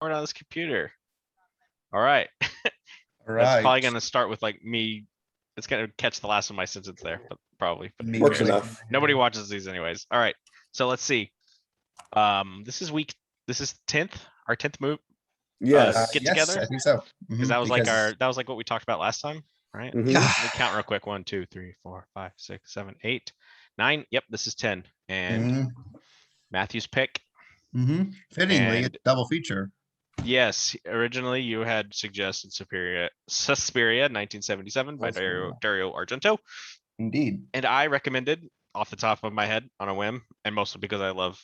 keyboard on this computer. All right. All That's probably right. gonna start with like me. It's gonna catch the last of my sentence there, but probably. But Me who Works cares? really- enough. Nobody watches these anyways. All right. So let's see. This is 10th, our 10th move. Yes. Get yes, together? I think so. Because Mhm, that was like because- that was like what we talked about last time, right? Mhm. Let me count real quick. 1, 2, 3, 4, 5, 6, 7, 8, 9. Yep, this is 10. And Mhm, Matthew's pick. mhm. Fittingly, And- it's a double feature. Yes, originally you had suggested Suspiria 1977 by Dario Argento. Indeed. And I recommended off the top of my head on a whim, and mostly because I love,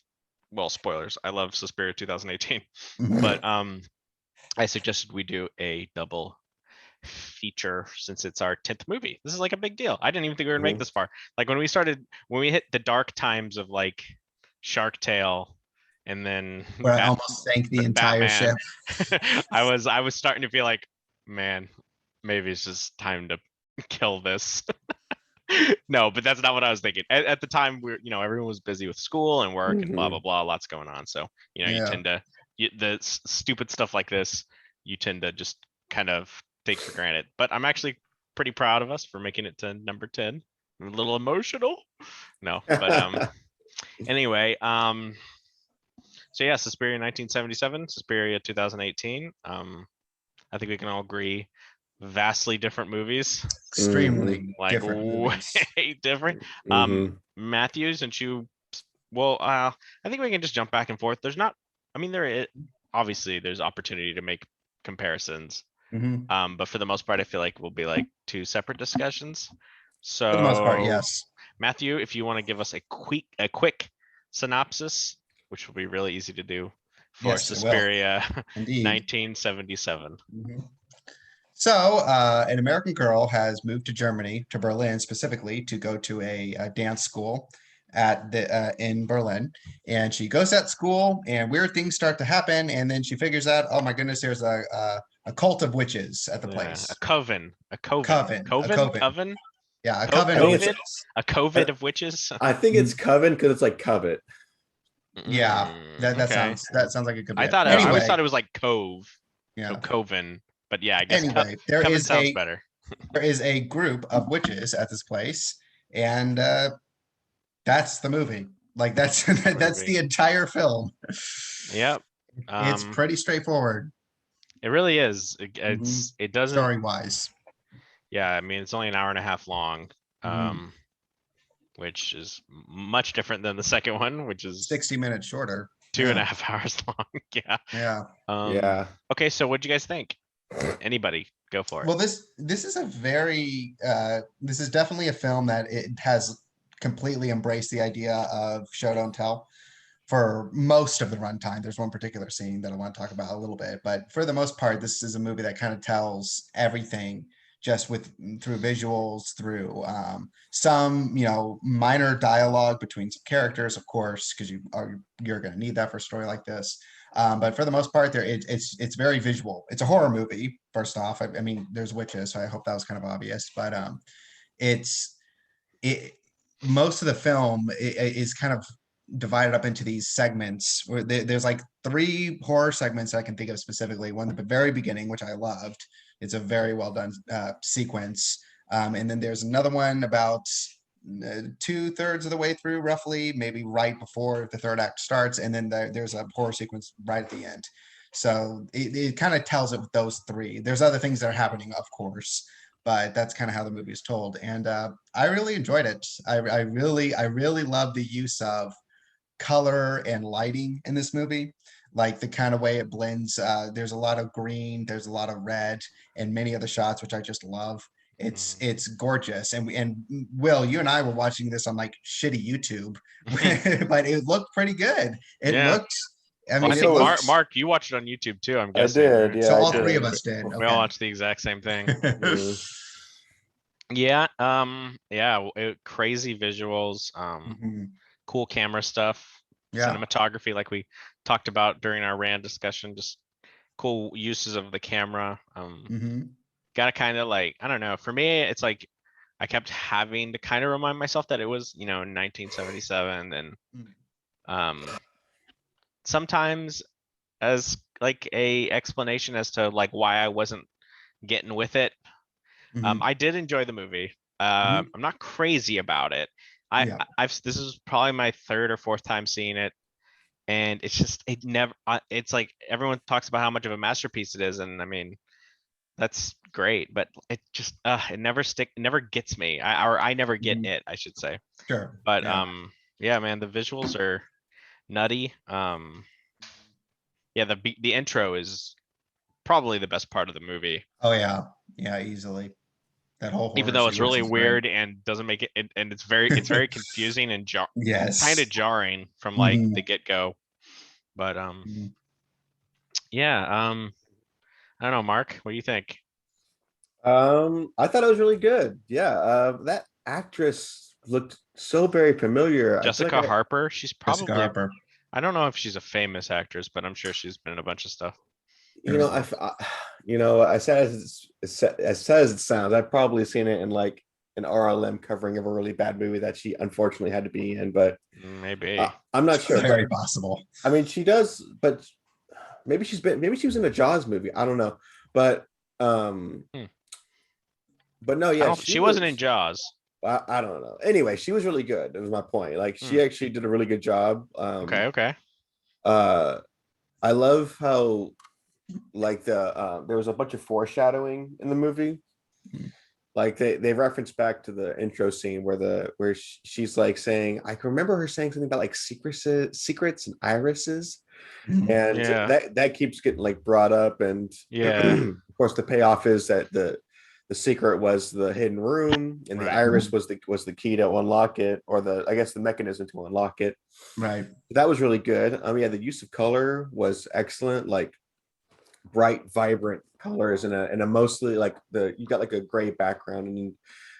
well, spoilers, I love Suspiria 2018. Mhm. But I suggested we do a double feature since it's our 10th movie. This is like a big deal. I didn't even think we were gonna make Mhm. this far. Like when we hit the dark times of like Shark Tale and then Where I almost sank the entire Batman. ship. I was starting to feel like, man, maybe it's just time to kill this. No, but that's not what I was thinking. At the time, everyone was busy with school and work and blah blah blah, lots going on. So you Yeah. tend to stupid stuff like this, you tend to just kind of take for granted. But I'm actually pretty proud of us for making it to number 10. I'm a little emotional. No, but anyway, so yeah, Suspiria 1977, Suspiria 2018. I think we can all agree, vastly different movies. Extremely Like different movies. way different. Mhm. Matthew, since you, well, I think we can just jump back and forth. There's not, I mean, obviously there's opportunity to make comparisons. Mhm. But for the most part, I feel like we'll be like two separate discussions. So For the most part, yes. Matthew, if you want to give us a quick synopsis, which will be really easy to do for Yes, I will. Suspiria Indeed. 1977. Mhm. So, an American girl has moved to Germany, to Berlin specifically, to go to a dance school in Berlin. And she goes to that school, and weird things start to happen. And then she figures out, oh my goodness, there's a cult of witches at the place. A coven. Coven. Yeah, a Co- coven I of think it's- witches. A COVID of witches. I think it's Coven because it's like covet. Yeah, that Okay. sounds like it could be. I it. thought I always Anyway, thought it was like Cove. yeah. So Coven. But yeah, I guess Anyway, there Coven is sounds a better. there is a group of witches at this place, and that's the movie. Like that's that's the entire film. Yep. It's pretty straightforward. It really is. Mm-hmm. It doesn't. Story wise. Yeah, I mean it's only an hour and a half long. Mhm. Which is much different than the second one, which is 60 minutes shorter. 2.5 hours long. Yeah. Yeah. Yeah. Okay, so what'd you guys think? Anybody, go for it. Well, this is a very this is definitely a film that it has completely embraced the idea of show don't tell for most of the runtime. There's one particular scene that I want to talk about a little bit, but for the most part, this is a movie that kind of tells everything just through visuals, through some minor dialogue between some characters, of course, because you're going to need that for a story like this. But for the most part, it's very visual. It's a horror movie. First off, I mean, there's witches, so I hope that was kind of obvious. But most of the film is kind of divided up into these segments where there's like 3 horror segments I can think of specifically. One at the very beginning, which I loved. It's a very well done sequence. And then there's another one about 2/3 of the way through, roughly, maybe right before the third act starts. And then there's a horror sequence right at the end. So it kind of tells it with those 3. There's other things that are happening, of course, but that's kind of how the movie is told. And I really enjoyed it. I really love the use of color and lighting in this movie, like the kind of way it blends. There's a lot of green, there's a lot of red, and many other shots which I just love. It's gorgeous. And Will, you and I were watching this on like shitty YouTube, but it looked pretty good. It looked. I mean, I think Mark, you watched it on YouTube too. I'm guessing. I did. Right? Yeah. So all I 3 did. of us did. We all watched the exact same thing. Mhm. Yeah. Crazy visuals. Mhm. Cool camera stuff. Yeah. Cinematography, like we talked about during our Rand discussion. Just cool uses of the camera. Mhm. Gotta kind of like, I don't know. For me, it's like I kept having to kind of remind myself that it was, 1977, and sometimes as like a explanation as to like why I wasn't getting with it. Mhm. I did enjoy the movie. Mhm. I'm not crazy about it. Yeah. I've this is probably my third or fourth time seeing it, and it's just it never. It's like everyone talks about how much of a masterpiece it is, and I mean that's great, but it just it never gets me. I never get Mhm. it, I should say. Sure. But Yeah. yeah, man, the visuals are nutty. Yeah, the intro is probably the best part of the movie, Oh, yeah. Yeah, easily. That whole even horror though it's sequence really is great. weird and doesn't make it, and it's very confusing and kind Yes. of jarring from like Mhm. the get go. But Mhm. yeah, I don't know, Mark, what do you think? I thought it was really good. Yeah, that actress looked so very familiar. I feel like Jessica Harper, she's Jessica probably, Harper. I don't know if she's a famous actress, but I'm sure she's been in a bunch of stuff. you know, I said as sad as it sounds, I've probably seen it in like an RLM covering of a really bad movie that she unfortunately had to be in, but Maybe. I'm not sure. Very But possible. I mean, she does, but maybe maybe she was in a Jaws movie. I don't know, but Hmm. but no, I yeah, don't, she wasn't in Jaws. I don't know. Anyway, she was really good. It was my point. Like Hmm. she actually did a really good job. Okay, okay. Uh, I love how like there was a bunch of foreshadowing in the movie. Mhm. Like they reference back to the intro scene where she's like saying, I can remember her saying something about like secrets and irises, Mhm. and Yeah, that keeps getting like brought up, and yeah, of course the payoff is that the secret was the hidden room, and the right. iris was the key to unlock it, or the I guess the mechanism to unlock it. Right. That was really good. Yeah, the use of color was excellent. Like bright, vibrant colors and a mostly like you got like a gray background, and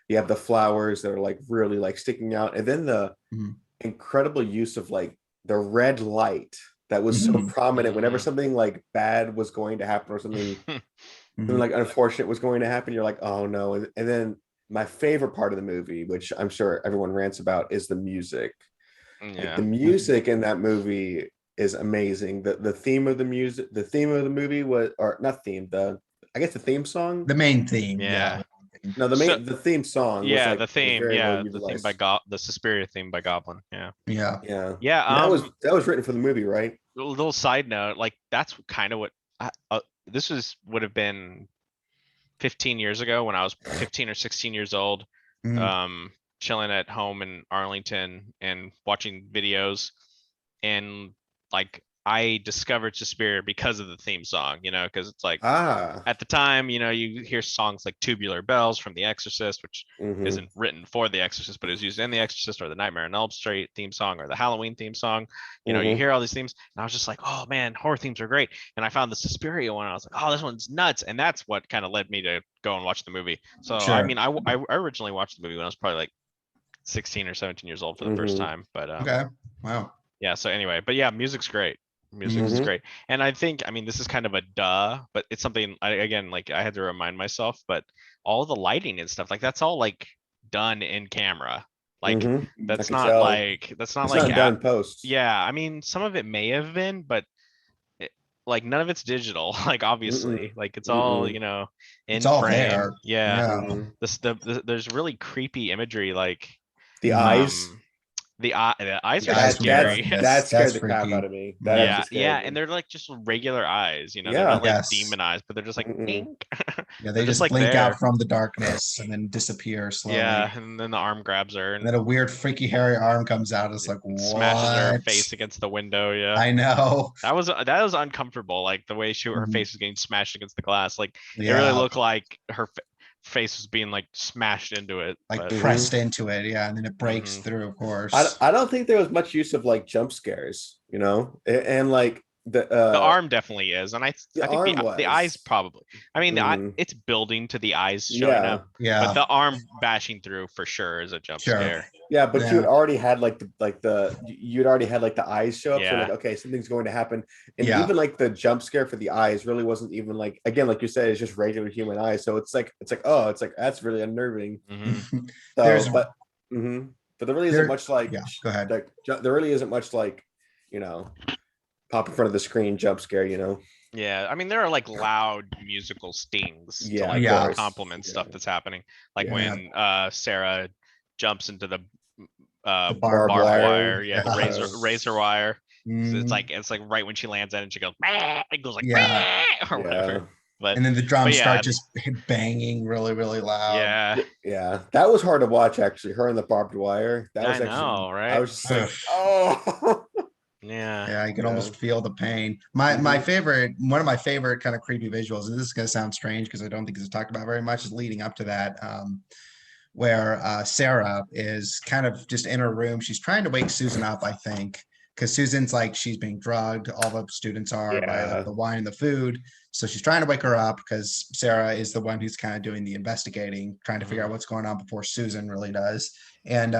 you have the flowers that are like really like sticking out, and then the Mhm. incredible use of like the red light that was so Mhm. prominent whenever Mhm. something like bad was going to happen, or something Mhm. like unfortunate was going to happen. You're like, oh no. And then my favorite part of the movie, which I'm sure everyone rants about, is the music. Like the Yeah. music in that movie is amazing. The theme of the theme of the movie was, or not theme, I guess the theme song. The main theme. Yeah. Yeah. No, So the theme song was yeah, like the was theme, very well yeah, the theme by utilized. the Suspiria theme by Goblin. Yeah. Yeah. Yeah. Yeah, And that was written for the movie, right? a little side note, like that's kind of what this would have been 15 years ago when I was 15 or 16 years old, Mhm. chilling at home in Arlington and watching videos, and like I discovered Suspiria because of the theme song, because it's like Ah. at the time, you hear songs like Tubular Bells from The Exorcist, which Mm-hmm. isn't written for The Exorcist, but is used in The Exorcist, or the Nightmare on Elm Street theme song, or the Halloween theme song. You Mm-hmm. hear all these themes, and I was just like, oh man, horror themes are great. And I found the Suspiria one, and I was like, oh, this one's nuts. And that's what kind of led me to go and watch the movie. So, I Sure. mean, I originally watched the movie when I was probably like 16 or 17 years old for the first Mm-hmm. time. But Okay. Wow. yeah, so anyway, but yeah, music's great. Music is Mhm. Mm-hmm. great. And I think, I mean, this is kind of a duh, but it's something again, like I had to remind myself, but all the lighting and stuff, like that's all like done in camera. Like Mm-hmm. I that's could not tell like it's not done in post. yeah, I mean, some of it may have been, but like none of it's digital, like Mm-mm. obviously, like it's all, Mm-mm. It's in all frame. there. Yeah. Yeah. Mm-hmm. There's really creepy imagery, like The Mhm. eyes. um the eyes The are eyes That from the that's scary. darkness. that That's scared the crap freaky. out of me. That Mhm. actually Yeah, yeah, scared and me. they're like just regular eyes, they're Yeah. not like Yes. demon eyes, but they're just like Mm-mm. ink. Yeah, They're they just just like blink out there. from the darkness and then disappear slowly. Yeah, and then the arm grabs her And then a weird freaky hairy arm comes out. It's it like, smashes her what? face against the window. Yeah, I know. that was uncomfortable. Like the way her Mhm. face was getting smashed against the glass. Like it really Yeah, looked like her face was being like smashed into it. like But Mm-hmm. pressed into it. Yeah, and then it breaks mhm. through, of I, course. I don't think there was much use of like jump scares, and like The arm definitely is, and the I think arm the eyes was. probably. I mean, Hmm. it's building to the eyes showing up, Yeah. but Yeah, the arm bashing through for sure is a jump sure. scare. Yeah, but you Yeah, had already had you'd already had like the eyes show up. So you're Yeah, like, okay, something's going to happen. And yeah. even like the jump scare for the eyes really wasn't even like, again, like you said, it's just regular human eyes. So it's like that's really unnerving. hmm So, There's mhm. But there really isn't there. much like Yeah, go ahead. there really isn't much like, you know, pop in front of the screen, jump scare, you know? Yeah, I mean, there are like loud musical stings to Yeah, like of course. complement stuff Yeah. that's happening. Like Yeah. when Sarah jumps into the The barbed wire, yeah, the yeah. razor wire. 'Cause Mm, it's like right when she lands in and she goes, "Bah!" It goes like yeah. "Bah!" or whatever. Yeah. And then the But drums yeah, start just banging really, really loud. yeah, Yeah. That was hard to watch actually. Her and the barbed wire. That I was actually know, I right? was just like, Ugh. oh Yeah, Yeah, you can yeah. almost feel the pain. My Mhm. favorite, one of my favorite kind of creepy visuals, and this is gonna sound strange because I don't think it's talked about very much, is leading up to that. Where Sarah is kind of just in her room. She's trying to wake Susan up, I think, because Susan's like she's being drugged. All the students are by Yeah. the wine and the food. So she's trying to wake her up because Sarah is the one who's kind of doing the investigating, trying to figure out what's going on before Susan really does. And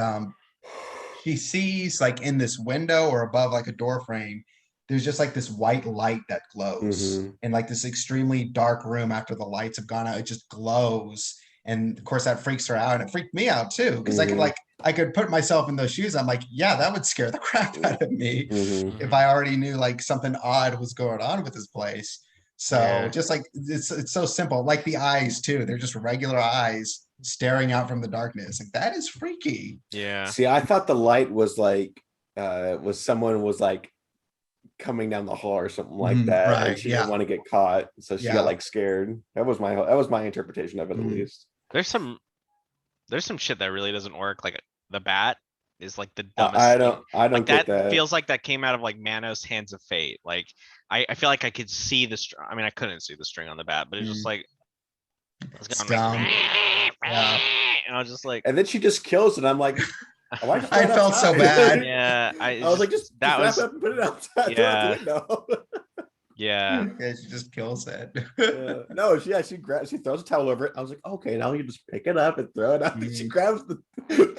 she sees like in this window or above like a door frame, there's just like this white light that glows Mhm. in like this extremely dark room after the lights have gone out. It just glows. And of course that freaks her out and it freaked me out too. Because Mhm. I could put myself in those shoes. I'm like, yeah, that would scare the crap out of me Mhm. if mhm, I already knew like something odd was going on with this place. So yeah, just like it's so simple. Like the eyes too. They're just regular eyes staring out from the darkness. Like that is freaky. yeah, See, I thought the light was like was someone was like coming down the hall or something like Mhm, that, and right. she didn't Yeah. want to get caught, so she got Yeah. like scared. That was my interpretation of it at Mhm. least. there's some shit that really doesn't work. Like the bat is like the I dumbest thing. don't Like get that that. feels like that came out of like Manos Hands of Fate. Like I feel like I could see the I mean, I couldn't see the string on the bat, but it's just Mhm. like it's It's going like dumb. Yeah. and I was just like And then she just kills it. I'm like, why just throw I it felt so outside? bad. yeah, I I was like, just just that wrap it was up and put it outside, throw it out the yeah, window. yeah, Yeah, she just kills it. No, she throws a towel over it. I was like, okay, now you just pick it up and throw it out. And she Mhm. grabs the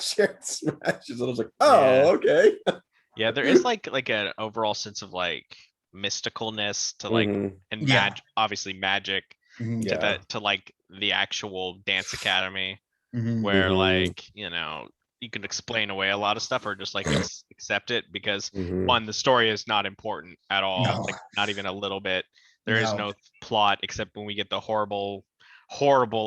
chair and smashes it. I was like, yeah. oh, okay. Yeah, there is like an overall sense of like mysticalness to like Mhm. and Yeah. obviously magic Mhm. to Yeah. to like the actual dance academy Mhm. where Mhm. like, you can explain away a lot of stuff or just like accept it because Mhm. one, the story is not important at all, No, like not even a little bit. There is no. no plot except when we get the horrible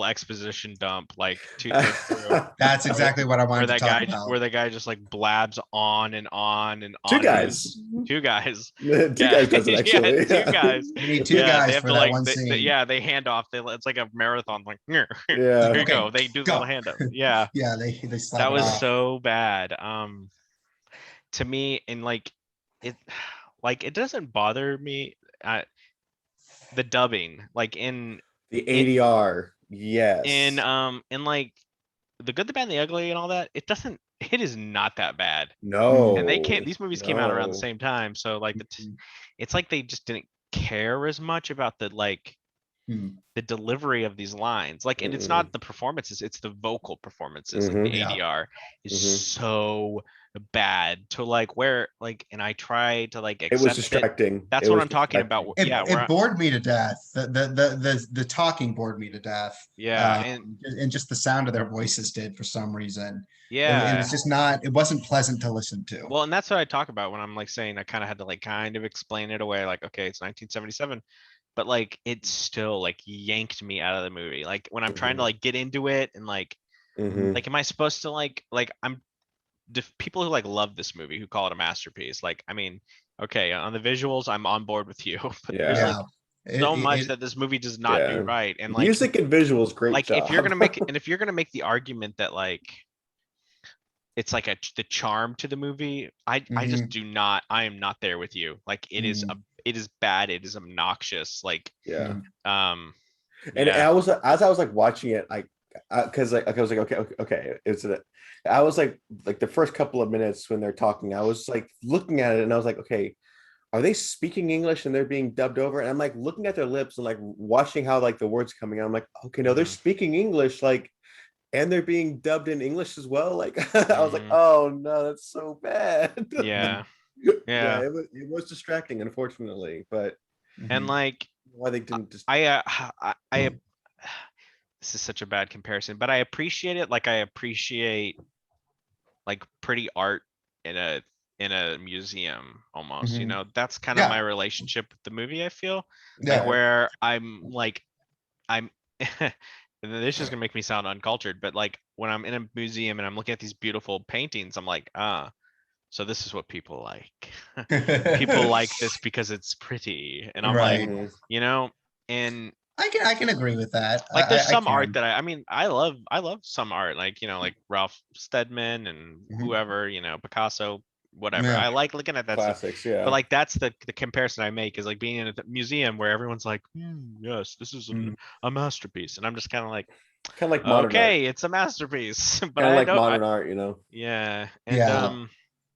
exposition dump like midway through That's where exactly what I wanted to talk about. where the guy just like blabs on and Two on and guys. two guys. Two Yeah, guys does it yeah, actually. two guys. We need two Yeah, they guys have for to that like one scene. yeah, they hand off. It's like a marathon like there Yeah. you go. Okay, They do the little go. hand up. Yeah. Yeah, they slap That it was off. so bad. To me and it like it doesn't bother me the dubbing like The it ADR. Yes. in like the good, the bad, and the ugly and all that. It is not that bad. And Mhm. No. these movies came out around the No. same time, so like Mhm. it's like they just didn't care as much about Mhm. the delivery of these lines. Like, and it's Mm-mm. not the performances, it's the vocal performances. Like the Mhm. Yeah. ADR is Mhm. so bad to like where like, and I try to like It was accept it. distracting. That's It what was I'm talking about. distracting. Yeah, It bored me to death. The talking bored me to death. yeah, And just the sound of their voices did for some reason. It yeah. was just not. It wasn't pleasant to listen to. Well, and that's what I talk about when I'm like saying I kind of had to like kind of explain it away. Like, okay, it's 1977, but like it still like yanked me out of the movie. Like when I'm trying to Mhm. like get into it and Mhm. am I supposed to like I'm people who like love this movie who call it a masterpiece. Like, I mean, okay, on the visuals, I'm on board with you, but there's Yeah. like Yeah. so much It that this movie does not do Yeah. right. And Music and visuals, great if you're job. gonna make and if you're gonna make the argument that like it's like the charm to the movie, I just mhm, do not. I am not there with you. Like mhm, it is bad. It is obnoxious. Like Yeah. mhm, um And yeah. I was as I was like watching it, like because like I was like, okay. I was like the first couple of minutes when they're talking, I was like looking at it and I was like, okay, are they speaking English and they're being dubbed over? And I'm like looking at their lips and like watching how like the words coming out. I'm like, okay, no, they're Mhm, speaking English, like, and they're being dubbed in English as well. Like I was like, mhm, oh no, that's so bad. yeah. mhm, Yeah, Yeah. it was distracting, unfortunately, but And mhm. like why they didn't just I this is such a bad comparison, but I appreciate it. Like I appreciate like pretty art in a in a museum almost, you Mhm. know, that's kind of Yeah. my relationship with the movie, I feel. Like Yeah. where I'm this is gonna make me sound uncultured, but like when I'm in a museum and I'm looking at these beautiful paintings, I'm like, so this is what people like. People like this because it's pretty. And I'm like, Right. Mhm. you know, and I can agree with that. like there's I some art can. that I mean, I love some art, like, you know, like Ralph Steadman and Mhm. whoever, you know, Picasso, whatever. Yeah. I like looking at that stuff. Classics, But yeah. like that's the comparison I make is like being in a museum where everyone's like, yes, this is Mm. a masterpiece. And I'm just kind of like, Kind of like modern art. okay, it's a masterpiece. But Kind of I like don't modern art, you know. yeah. And Yeah.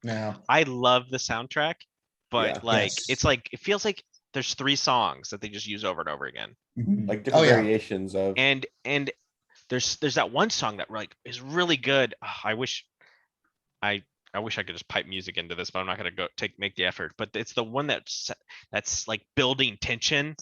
Yeah. I love the soundtrack, but Yeah. like Yes. it's like it feels like there's 3 songs that they just use over and over again. Mhm. Like Oh different yeah. variations of. And there's that one song that like is really good. I I wish I could just pipe music into this, but I'm not gonna make the effort. But it's the one that's like building tension,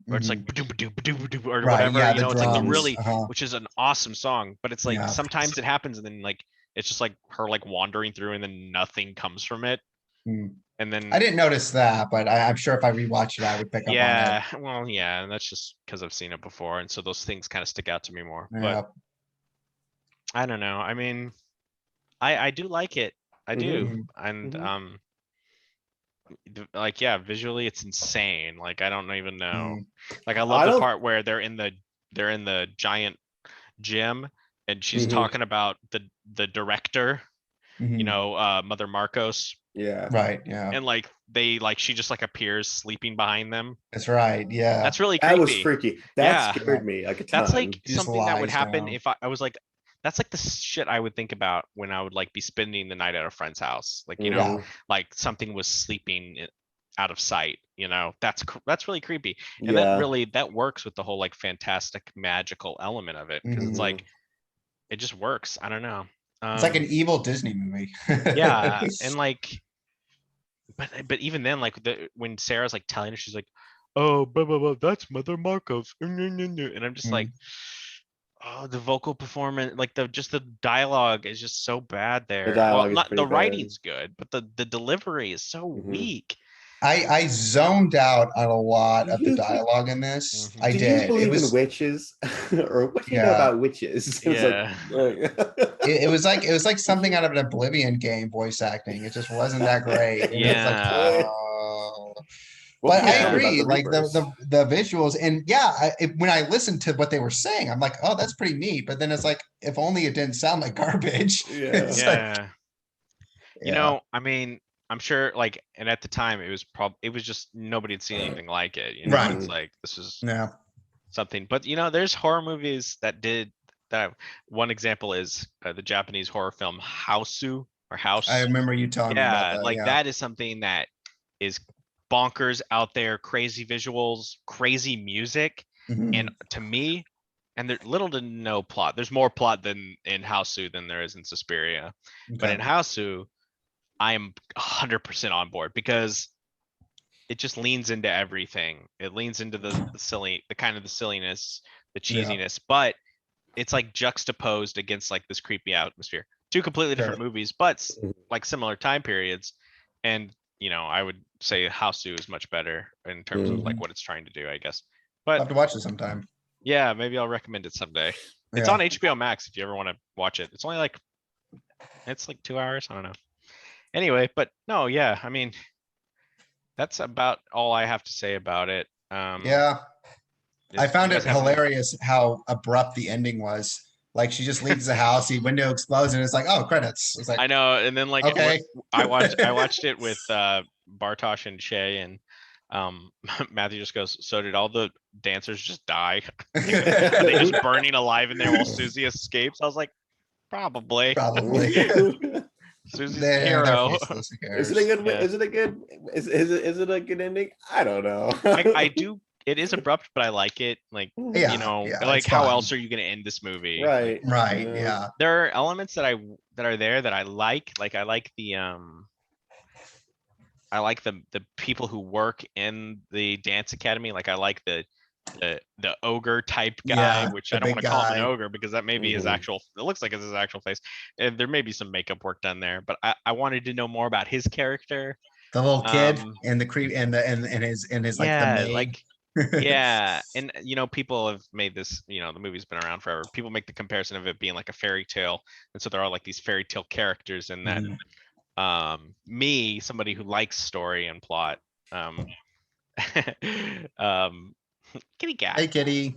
or it's like Mhm. ba-doom, ba-doom, ba-doom, ba-doom, or Right. whatever. Yeah. You The know, it's like the Mhm. drums. really, Uh-huh. which is an awesome song. But it's like Yeah. sometimes it happens and then like it's just like her like wandering through and then nothing comes from it. Mm. And I then didn't notice that, but I'm sure if I rewatched it, I would pick up on it. yeah, well, yeah, and that's just because I've seen it before, and so those things kind of stick out to me more. But Yeah. I don't know. I mean, I do like it. I Mhm. do. Mhm. And Mhm. like yeah, visually it's insane. Like I don't even know. Mm. Like I love I the don't. part where they're in the giant gym and she's Mhm. talking about the director, you Mhm. know, Mother Marcos, Yeah. Right. Yeah. and like they like she just like appears sleeping behind them. That's right. Yeah. That's really That was creepy. freaky. That Yeah. scared me like a That's ton. like He just something that would lies happen down. if I was like, that's like the shit I would think about when I would like be spending the night at a friend's house. Like, you know, Yeah. Mhm. like something was sleeping out of sight, you know, that's really creepy. And Yeah. that works with the whole like fantastic magical element of it. Cause it's Mhm. like, Mhm. it just works. I don't know. It's like an evil Disney movie. Yeah. And like, but even then, like when Sarah's like telling her, she's like, "Oh, blah blah blah, that's Mother Marcos," and I'm just like, Mm. oh, the vocal performance, like the dialogue is just so bad The there. Well, dialogue is not pretty the bad. writing's good, but the delivery is so Mhm. weak. I zoned out on a lot Do of the you dialogue in this. Mhm. I do you did. It believe in was witches, or what do you know yeah. about witches? It was like, Yeah, It was like something out of an Oblivion game voice acting. It just wasn't that great. And it's like, yeah, oh. what But can you I tell me yeah, about agree, the like Reapers? the visuals and yeah, when I listened to what they were saying, I'm like, oh, that's pretty neat. But then it's like, if only it didn't sound like garbage. Yeah. It's like, yeah. You yeah, know, I mean, I'm sure, like, and at the time, it was just nobody had seen anything like it. You know, right. it's Mhm. like this is Yeah. something. But you know, there's horror movies that did that. One example is the Japanese horror film Hausu or I House. remember you telling me about Yeah, that. like Yeah. that is something that is bonkers out there, crazy visuals, crazy music, and Mhm. to me, and there's little to no plot. There's more plot than in Hausu than there is in Suspiria, but Okay. in Hausu, I am 100% on board because it just leans into everything. It leans into the silly, the kind of the silliness, the Yeah. cheesiness, but it's like juxtaposed against like this creepy atmosphere. Two completely Sure. different movies, but Mhm. like similar time periods. And you know, I would say Houseu is much better in terms of like Mhm. what it's trying to do, I guess. I'll But have to watch it sometime. yeah, maybe I'll recommend it someday. It's Yeah. on HBO Max if you ever want to watch it. It's only like it's like 2 hours. I don't know. Anyway, but no, yeah, I mean, that's about all I have to say about it. Yeah. I You found guys it have any? hilarious how abrupt the ending was. Like she just leaves the house, the window explodes, and it's like, oh, credits. It's like, I know, and then like okay. I watched it with Bartosh and Shay, and Matthew just goes, "So did all the dancers just die? Are they just burning alive in there while Susie escapes?" I was like, "Probably." Probably. Susie's the They're hero. faceless. Who Is it a cares? good? Yeah, Is it a good? Is it a good ending? I don't know. I do. It is abrupt, but I like it. Like, you Yeah. know, Yeah. like It's how fun. else are you gonna end this movie? Like, Right. Right. Yeah. Yeah. there are elements that are there that I like. Like, I like the people who work in the dance academy. Like I like the ogre type guy, Yeah, which the I don't big want to call him an guy. ogre because that may be his Mhm. actual. It looks like it's his actual face. And there may be some makeup work done there, but I wanted to know more about his character. The little kid Um, and the creep and his like the yeah, maid. yeah, and people have made this. The movie's been around forever. People make the comparison of it being like a fairy tale, and so there are like these fairy tale characters in that. Mhm. Me, somebody who likes story and plot, um, um, kitty cat. Hey, kitty.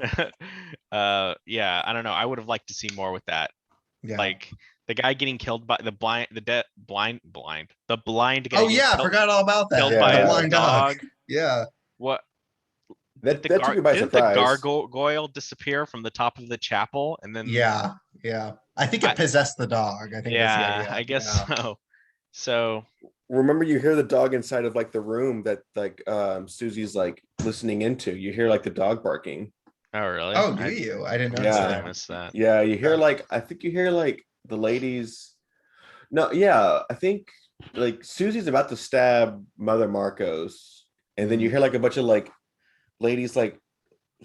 Yeah, I don't know. I would have liked to see more with that. Yeah. Like the guy getting killed by the blind the blind guy Oh getting yeah, I killed, forgot all about that. killed Yeah, by The yeah. blind dog. dog. Yeah. What That took me by didn't the surprise. gargoyle disappear from the top of the chapel and then Yeah. Yeah. I think I- it possessed the dog. I think that's the yeah, idea. I guess Yeah. so. So Remember, you hear the dog inside of like the room that like Susie's like listening into. You hear like the dog barking. oh really? Oh, do you? I didn't notice Yeah. I that. missed that. Yeah, you hear Okay. like I think you hear like the ladies. No, yeah, I think like Susie's about to stab Mother Marcos, and then you hear like a bunch of like ladies like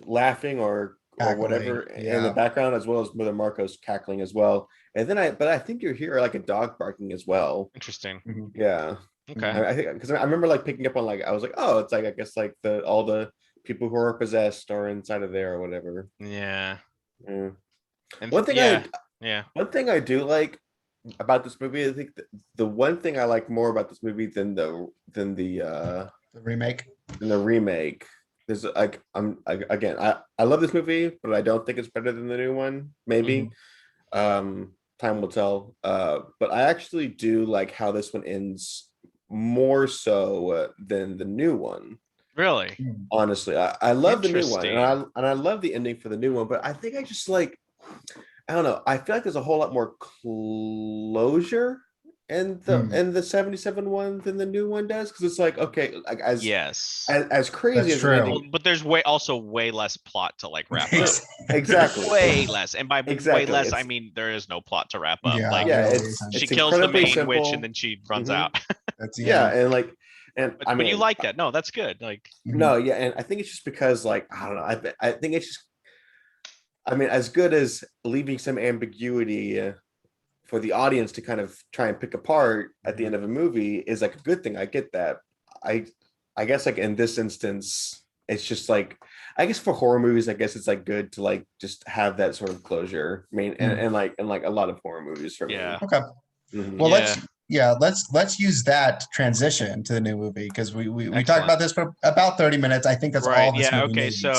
laughing or Cackling, whatever in the yeah. background, as well as Mother Marcos cackling as well. And then I think you hear like a dog barking as well. Interesting. Mhm. Yeah, Okay. I think because I remember like picking up on like I was like, oh, it's like I guess like all the people who are possessed are inside of there or whatever. Yeah. Yeah. And One thing yeah. Yeah. one thing I do like about this movie, I think the one thing I like more about this movie than the The remake. remake. There's like again, I love this movie, but I don't think it's better than the new one. Maybe. Time will tell. But I actually do like how this one ends more so than the new one. Really? Honestly, I love the new one, and Interesting. I love the ending for the new one. But I think I just like I don't know. I feel like there's a whole lot more closure in the 77 one than the new one does, because it's like okay, like Yes. as crazy That's as true. an Well, ending, but there's also way less plot to like wrap up. exactly. Way less. And by way Exactly. less, I It's- mean there is no plot to wrap up. Yeah, Like yeah, really it's isn't. she it's kills the incredibly main witch simple. and then she runs Mhm. out. That's the Yeah, end. and I But mean, you like that. No, that's good. Like no, yeah, and I think it's just because like I don't know. I think it's just. I mean, as good as leaving some ambiguity for the audience to kind of try and pick apart at the end of a movie is like a good thing. I get that. I guess like in this instance, it's just like I guess for horror movies, I guess it's like good to like just have that sort of closure. I mean, and like a lot of horror movies for me. yeah. Okay. Mhm. Well, let's use that transition to the new movie, because we talked Excellent. about this for about 30 minutes. I think that's all Right. this Yeah. movie Okay. needs. So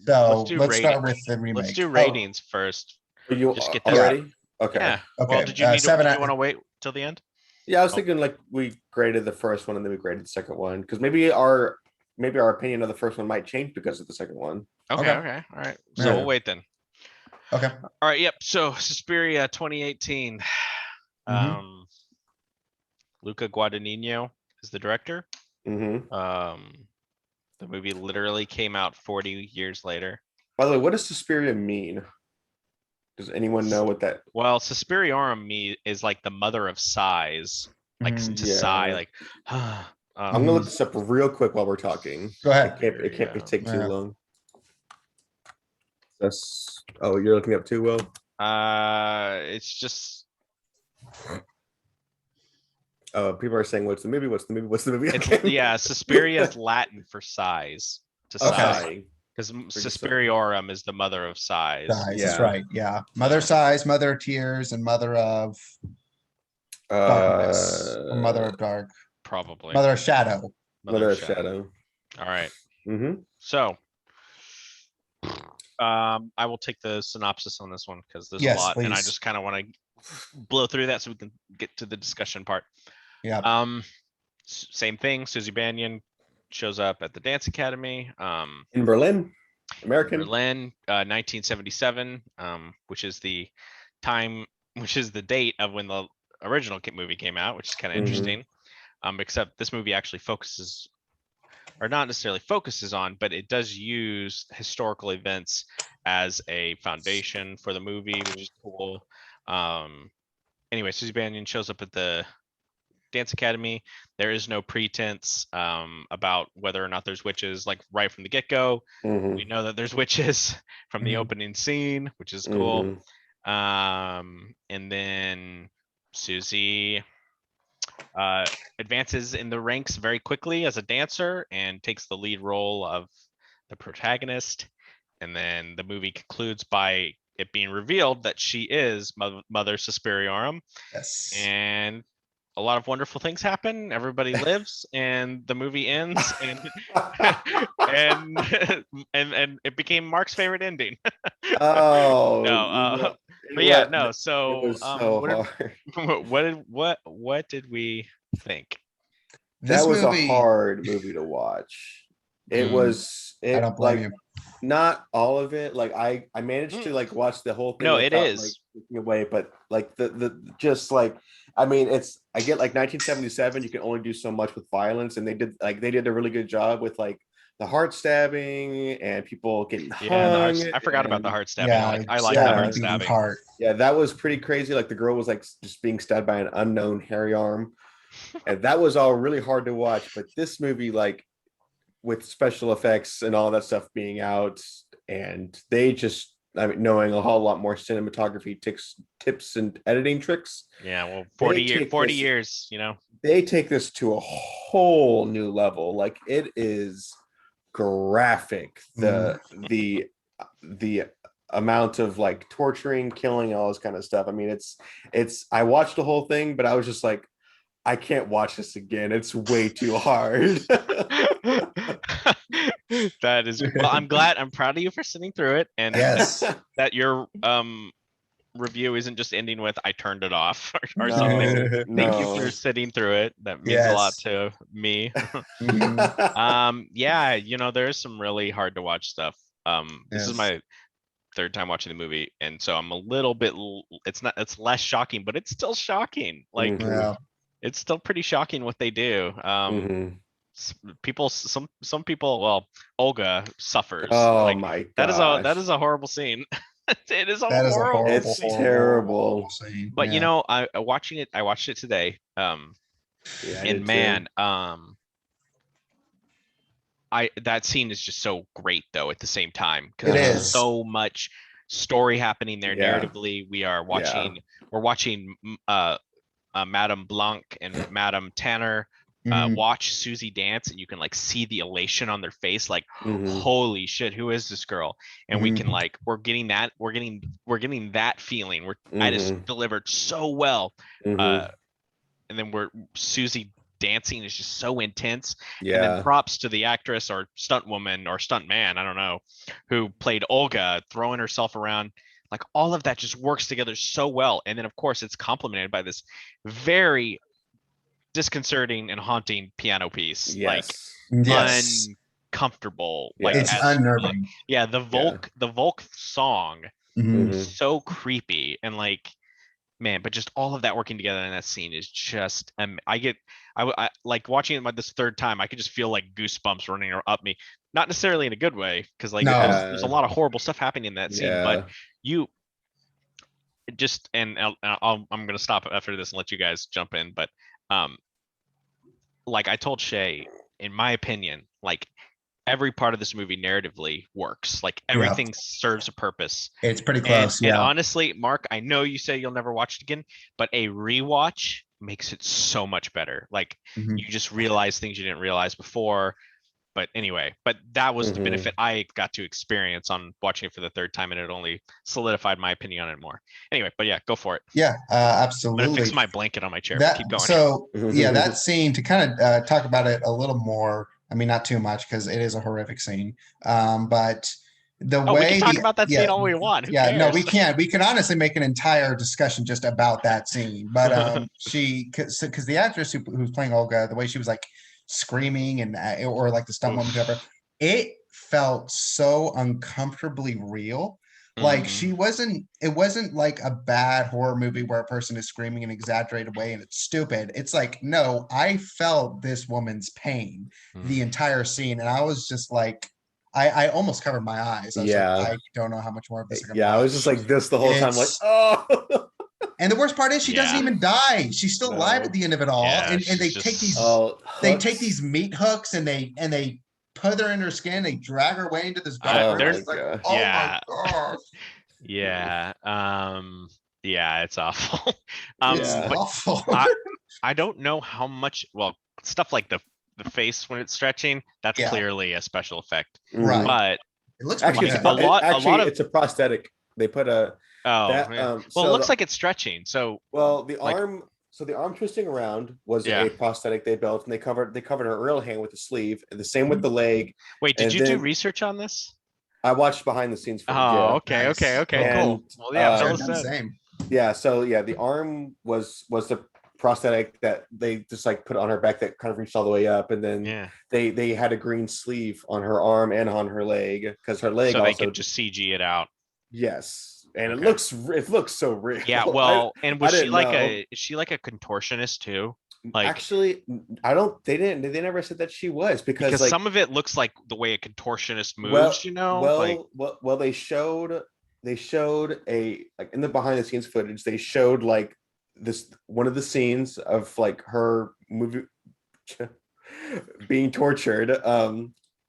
So do let's start rating. with the remake. Let's do Oh, ratings first. Are you Just get this. already? Okay. Yeah. okay. Well, did you seven. did you want to wait till the end? Yeah, I was Oh. thinking like we graded the first one and then we graded the second one, because maybe our opinion of the first one might change because of the second one. Okay. Okay. Okay. All right. So Yeah. we'll wait then. Okay. All right. Yep. So Suspiria 2018. Mhm. Luca Guadagnino is the director. Mm-hmm. The movie literally came out 40 years later. By the way, what does Suspiria mean? Does anyone know what that? Well, Suspiriorum is like the mother of sighs, like Mhm. to Yeah. sigh, like. I'm gonna look this up real quick while we're talking. Go ahead. It can't take too Yeah. long. That's you're looking up too, Will. It's just People are saying, "What's the movie? What's the movie? What's the movie?" it's yeah. Suspiria is Latin for sighs, to Okay. sigh, because just sigh. Suspiriorum is the mother of sighs. Size, that's Yeah. right. Yeah. Mother size, mother of tears, and mother of darkness. Or mother of dark. Probably. Mother of shadow. Mother of Shadow. All right. Mm-hmm. So, I will take the synopsis on this one because there's Yes, a lot, and I please. just kind of want to blow through that so we can get to the discussion part. Yeah. Same thing. Susie Banyan shows up at the dance academy. In Berlin, American. Berlin, 1977, which is the time, which is the date of when the original movie came out, which is kind of Mhm. interesting. Except this movie actually focuses, or not necessarily focuses on, but it does use historical events as a foundation for the movie, which is cool. Anyway, Susie Banyan shows up at the dance academy. There is no pretense about whether or not there's witches. Like right from the get-go, Mhm, we know that there's witches from the Mhm. opening scene, which is cool. mhm. And then Susie advances in the ranks very quickly as a dancer and takes the lead role of the protagonist. And then the movie concludes by it being revealed that she is Mother Suspiriorum, Yes. and a lot of wonderful things happen. Everybody lives, and the movie ends, and and and it became Mark's favorite ending. Oh, No, what? but yeah, What? no. It So, was so what did hard. what did we think? That This was a movie, hard movie to watch. It Mm. was I it don't blame like you. not all of it. Like I managed Mm. to like watch the whole thing No, it without like is. looking away, but like the just like I mean it's I get like 1977, you can only do so much with violence, and they did a really good job with like the heart stabbing and people getting Yeah, the hung heart. I forgot about the and heart stabbing. I like the yeah, heart stabbing beating stabbing. heart. yeah, that was pretty crazy. Like the girl was like just being stabbed by an unknown hairy arm. And that was all really hard to watch. But this movie, like with special effects and all that stuff being out, and they just, I mean, knowing a whole lot more cinematography tips and editing tricks, Yeah, well, they take 40 this, years, you know. they take this to a whole new level. Like it is graphic. The amount of like torturing, killing, all this kind of stuff. I mean, it's I watched the whole thing, but I was just like, I can't watch this again. It's way too hard. That is well, I'm proud of you for sitting through it, and Yes. that your review isn't just ending with I turned it off or something. No, Thank you for no. sitting through it. That means a lot Yes. to me. Mhm. Yeah, you know, there's some really hard to watch stuff. This is Yes. my third time watching the movie, and so I'm a little bit it's less shocking, but it's still shocking. Like Mhm, Well, it's still pretty shocking what they do. mhm. People, some people, well, Olga suffers. Oh Like my that gosh. is a horrible scene. It is a that is a horrible horrible, It's scene. horrible, horrible terrible. scene. But you Yeah. know, I watched it today. Yeah, I And did too. man, I that scene is just so great though at the same time because It there's is. Uh-huh. so much story happening there Yeah, narratively. We are yeah. we're watching Madame Blanc and Madame Tanner Mhm. watch Susie dance, and you can like see the elation on their face, like, Mhm, holy shit, who is this girl? And we can Mhm. like we're getting that feeling. That is mhm, delivered so well. mhm. Uh, and then we're Susie dancing is just so intense. And then Yeah. props to the actress or stunt woman or stunt man, I don't know, who played Olga, throwing herself around. Like all of that just works together so well. And then of course it's complemented by this very disconcerting and haunting piano piece. Like Yes. Yes. uncomfortable. Like Yeah. It's as unnerving. yeah, Yeah. The Volk song is Mhm. Mhm. so creepy and like man, but just all of that working together in that scene is just I like watching it this third time. I could just feel like goosebumps running up me, not necessarily in a good way, because like No. there's a Yeah. lot of horrible stuff happening in that scene. But Yeah. you just and I'm gonna stop after this and let you guys jump in. But um, like I told Shay, in my opinion, like every part of this movie narratively works. Like Yeah. everything serves a purpose. It's pretty close. And Yeah. honestly, Mark, I know you say you'll never watch it again, but a rewatch makes it so much better. Like Mhm. you just realize things you didn't realize before. But anyway, but that was the benefit Mhm. I got to experience on watching it for the third time, and it only solidified my opinion on it more. Anyway, but yeah, go for it. Yeah. I'm gonna fix Absolutely. my blanket on my chair, but That keep going. so yeah, that Mhm. scene to kind of talk about it a little more. I mean, not too much because it is a horrific scene. But the Oh, we can way talk the about that scene all we want. Who yeah, no, we cares? can't. We can honestly make an entire discussion just about that scene. But she because the actress who's playing Olga, the way she was like screaming and or like the stunt woman, whatever, Oof. it felt so uncomfortably real. Like Mhm. she wasn't, it wasn't like a bad horror movie where a person is screaming in an exaggerated way and it's stupid. It's like, no, I felt this woman's pain the Mhm. entire scene. And I was just like, I almost covered my eyes. I was like, Yeah. I don't know how much more of this I can Yeah. I was just watch. like this the whole time, like, It's oh. And the worst part is she doesn't Yeah. even die. She's still alive No. at the end of it all. Yeah, And they she's take these just- Oh, they take hooks. these meat hooks and they put her in her skin. They drag her way into this Oh dark room. my It's like, God. oh Yeah. my god, Yeah. Yeah, it's awful. it's Yeah. But awful. I don't know how much. Well, stuff like the face when it's stretching, that's Yeah. clearly a special effect. Right. But It looks Actually, pretty it's, good. a lot of- it's a prosthetic. They put a oh, that yeah. um. Well, so it looks the- like it's stretching. So well the like- arm. So the arm twisting around was Yeah. a prosthetic they built, and they covered her real hand with the sleeve, and the same with the leg. wait, did And you do then- research on this? I watched behind the scenes footage. Oh, Yeah. okay, Nice. okay, okay, And, cool. Well, yeah, uh, fill I've us done the in. same. Yeah, so yeah, the arm was the prosthetic that they just like put on her back that kind of reached all the way up, and then Yeah, they had a green sleeve on her arm and on her leg because her leg so they also could just CG it out. yes, and Okay. it looks so real. Yeah, well, and was she didn't like know. is she like a contortionist too? Like, Actually, they never said that she was because like some of it looks like the way a contortionist moves, well, you know? well, Like, well, they showed a like in the behind the scenes footage, they showed like this one of the scenes of like her movie being tortured.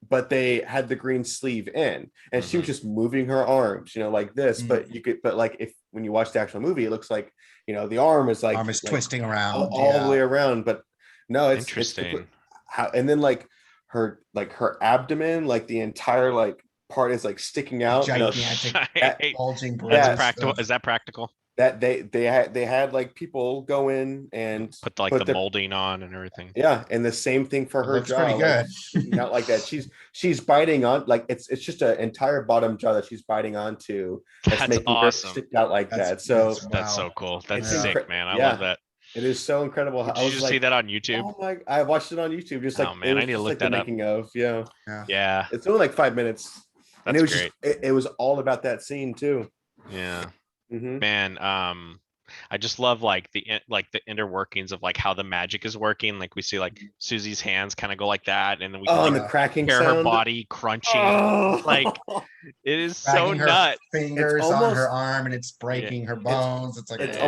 But they had the green sleeve in, and she was just moving her arms, like this. But like if when you watch the actual movie, it looks like the arm is like Twisting around all the way around. But no, it's interesting. how, and then like her abdomen, like the entire like part is like sticking out. Gigantic bulging That's breasts practical. of- Is that practical? That they had like people go in and Put like the molding on and everything. yeah, and the same thing for It her looks jaw. pretty like, good. not like that. She's biting on like it's just an entire bottom jaw that she's biting onto. That's making awesome. her stick out like that. So That's wow. so cool. That's It's sick, incre- man. I yeah. love that. it is so incredible. Did I you was just like, see that on YouTube? oh my! I watched it on YouTube. Just like Oh, man, it was I need to just, look like, the that up. making of. Yeah, Yeah, it's only like 5 minutes, and that's it was great. just it was all about that scene too. Yeah, Mhm. man. I just love like the inner workings of like how the magic is working. Like we see like Susie's hands kind of go like that, and then we can Oh, like and the cracking hear sound. her body crunching. Oh. Like, It is so dragging her nuts. fingers on almost- her arm and it's breaking her bones. It's like It's Yeah.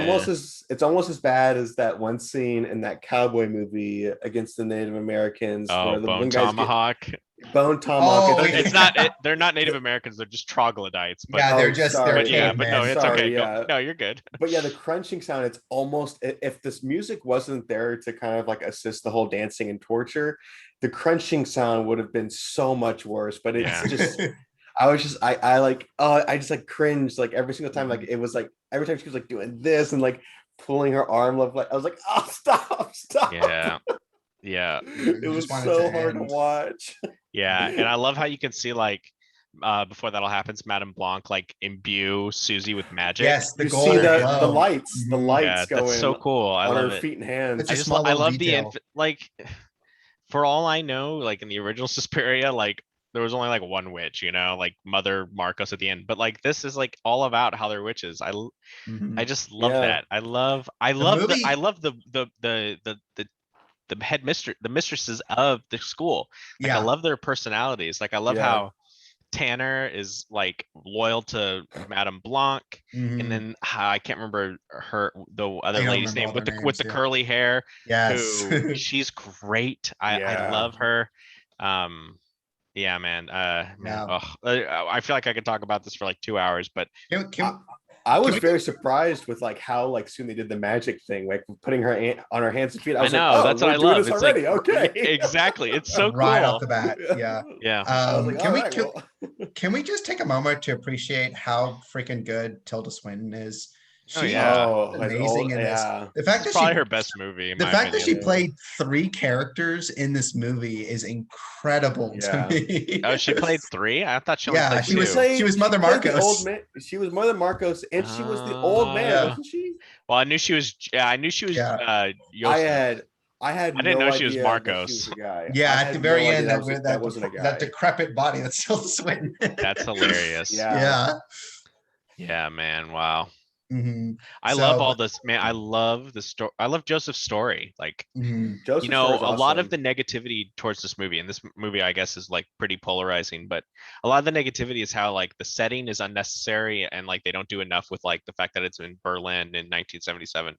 almost as bad as that one scene in that cowboy movie against the Native Americans. Oh, where the bone one guy's tomahawk. bone tomahawk. Oh, It's- It's not. They're not Native Americans. They're just troglodytes. But yeah, they're Oh, just sorry. they're but yeah, but no, cavemen. it's Sorry, okay. yeah. No, you're good. But yeah, the crunching sound, it's almost if this music wasn't there to kind of like assist the whole dancing and torture, the crunching sound would have been so much worse. But it's Yeah. just I just like cringed like every single time. Like it was like every time she was like doing this and like pulling her arm up, like I was like, oh stop. Yeah. Yeah. It You was just want it so to hard to end. watch. Yeah. And I love how you can see like before that all happens, Madame Blanc like imbue Susie with magic. Yes, the You see golden the glow. lights, the Mhm. lights Yeah, going that's so cool. I on love her it. feet and hands. It's a I just small I little love the detail. like for all I know, like in the original Suspiria, like there was only like one witch, like Mother Marcos at the end. But like this is like all about how they're witches. I Mhm. just love Yeah. that. I love movie- the head mistress, the mistresses of the school. Like I Yeah, love their personalities. Like I love Yeah. how Tanner is like loyal to Madame Blanc, mhm. and then how I can't remember the other don't lady's remember name all with their with the names, yeah. curly hair. Yes. Who she's great. I Yeah. love her. Yeah, man. Man. Yeah. I feel like I could talk about this for like 2 hours, but Can- I was we very surprised with like how like soon they did the magic thing, like putting her on her hands and feet. I I was know like, oh, that's what we're I doing love. this It's already. like Okay. exactly. It's so right cool. off the bat, yeah. Yeah. I was like, Can all we right, can, well. can we just take a moment to appreciate how freaking good Tilda Swinton is? Oh, She yeah. Oh, is that's amazing old- in this. yeah. The fact It's that probably she her best movie. In the my fact that she opinion. played 3 characters in this movie is incredible Yeah. to me. Oh, she played 3. I thought she only Yeah, played she 2. was she was Mother She played the Marcos. old man. She was Mother Marcos, and she was the old man, yeah. wasn't she? Well, I knew she was. Yeah, I knew she was. Yeah. Yosef. I had I didn't no know she was idea that Marcos. was a guy. Yeah, I at had the very no end, idea that wasn't a guy. that decrepit body that's Tilda Swinton. That's hilarious. Yeah. Yeah. Yeah, man. Wow. Mhm. I love So, all this, man. I love the story. I love Joseph's story. Like, mhm, Joseph Story is a lot of awesome. the negativity towards this movie, and this movie, I guess, is like pretty polarizing, but a lot of the negativity is how like the setting is unnecessary and like they don't do enough with like the fact that it's in Berlin in 1977.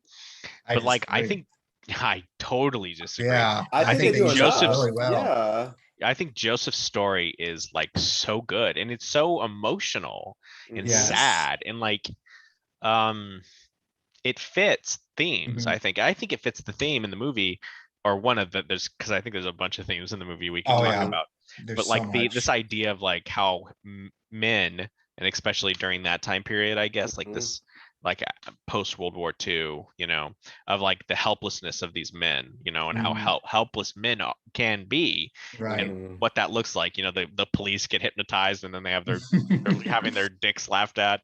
I But like, I disagree. think I totally disagree. Yeah, I I think think they they think do use it enough. really Joseph's well. Yeah. I think Joseph's story is like so good and it's so emotional and Mhm. Yes. sad and like um it fits themes. Mhm. I think it fits the theme in the movie, or one of the there's because I think there's a bunch of themes in the movie we can Oh, talk yeah, Mhm. about. there's But so like this much. idea of like how men, and especially during that time period, I guess, like Mhm. this like post World War II, of like the helplessness of these men, and how Mhm, helpless men can be, right. and Mhm. what that looks like. The police get hypnotized and then they're having their dicks laughed at,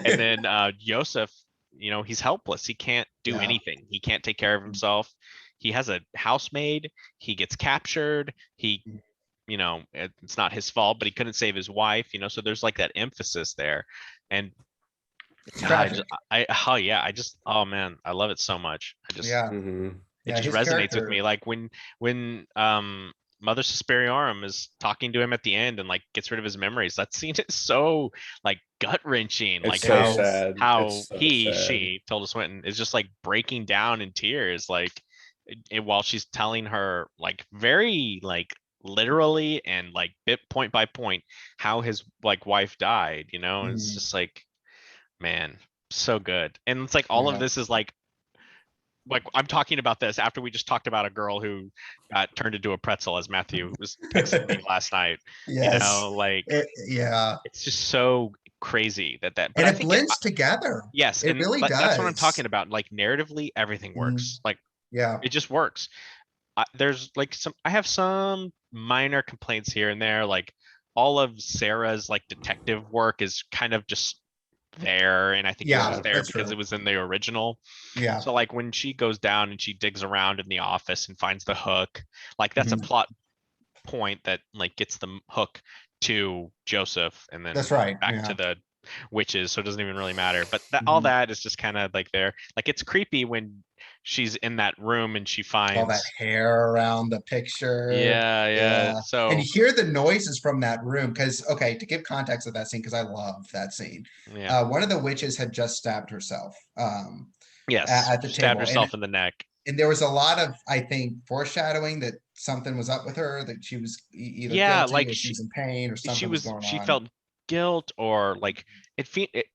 and then Yosef, he's helpless. He can't do Yeah. anything. He can't take care of himself. He has a housemaid. He gets captured. It's not his fault, but he couldn't save his wife. So there's like that emphasis there, and It's God, I just, tragic. oh yeah, oh man, I love it so much. Yeah, Mhm. It yeah, just his resonates with me. character. Like when Mother Suspiriorum is talking to him at the end and like gets rid of his memories. That scene is so like gut wrenching. It's Like It so how is. sad. how It's so he sad. she Tilda Swinton is just like breaking down in tears, like while she's telling her like very like literally and like bit point by point how his like wife died. And it's Mhm, just like, man, so good. And it's like all of yeah. this is like I'm talking about this after we just talked about a girl who got turned into a pretzel, as Matthew was texting me last night. Yes. Like Yeah, it's just so crazy but and I it think it, blends together. yes, It and really that's what I'm talking does. about. Like narratively, everything Mhm, works. Like yeah, it just works. There's like I have some minor complaints here and there. Like all of Sarah's like detective work is kind of just there, and I think it was yeah, just Yeah. there that's because true. it was in the original. Yeah. So like when she goes down and she digs around in the office and finds the hook, like that's a Mhm, plot point that like gets the hook to Joseph and that's then right. back to Yeah. the witches, so it doesn't even really matter. But that all Mhm. that is just kind of like there. Like it's creepy when she's in that room and she All that finds, hair around the picture. yeah, yeah. Yeah. And you So hear the noises from that room because, okay, to give context of that scene, because I love that scene. yeah. One of the witches had just stabbed herself Yes, at the stabbed table. herself in the neck. And there was a lot of, I think, foreshadowing that something was up with her, that she was either Yeah, guilty like or she was in pain or something was going she on. felt guilt, or like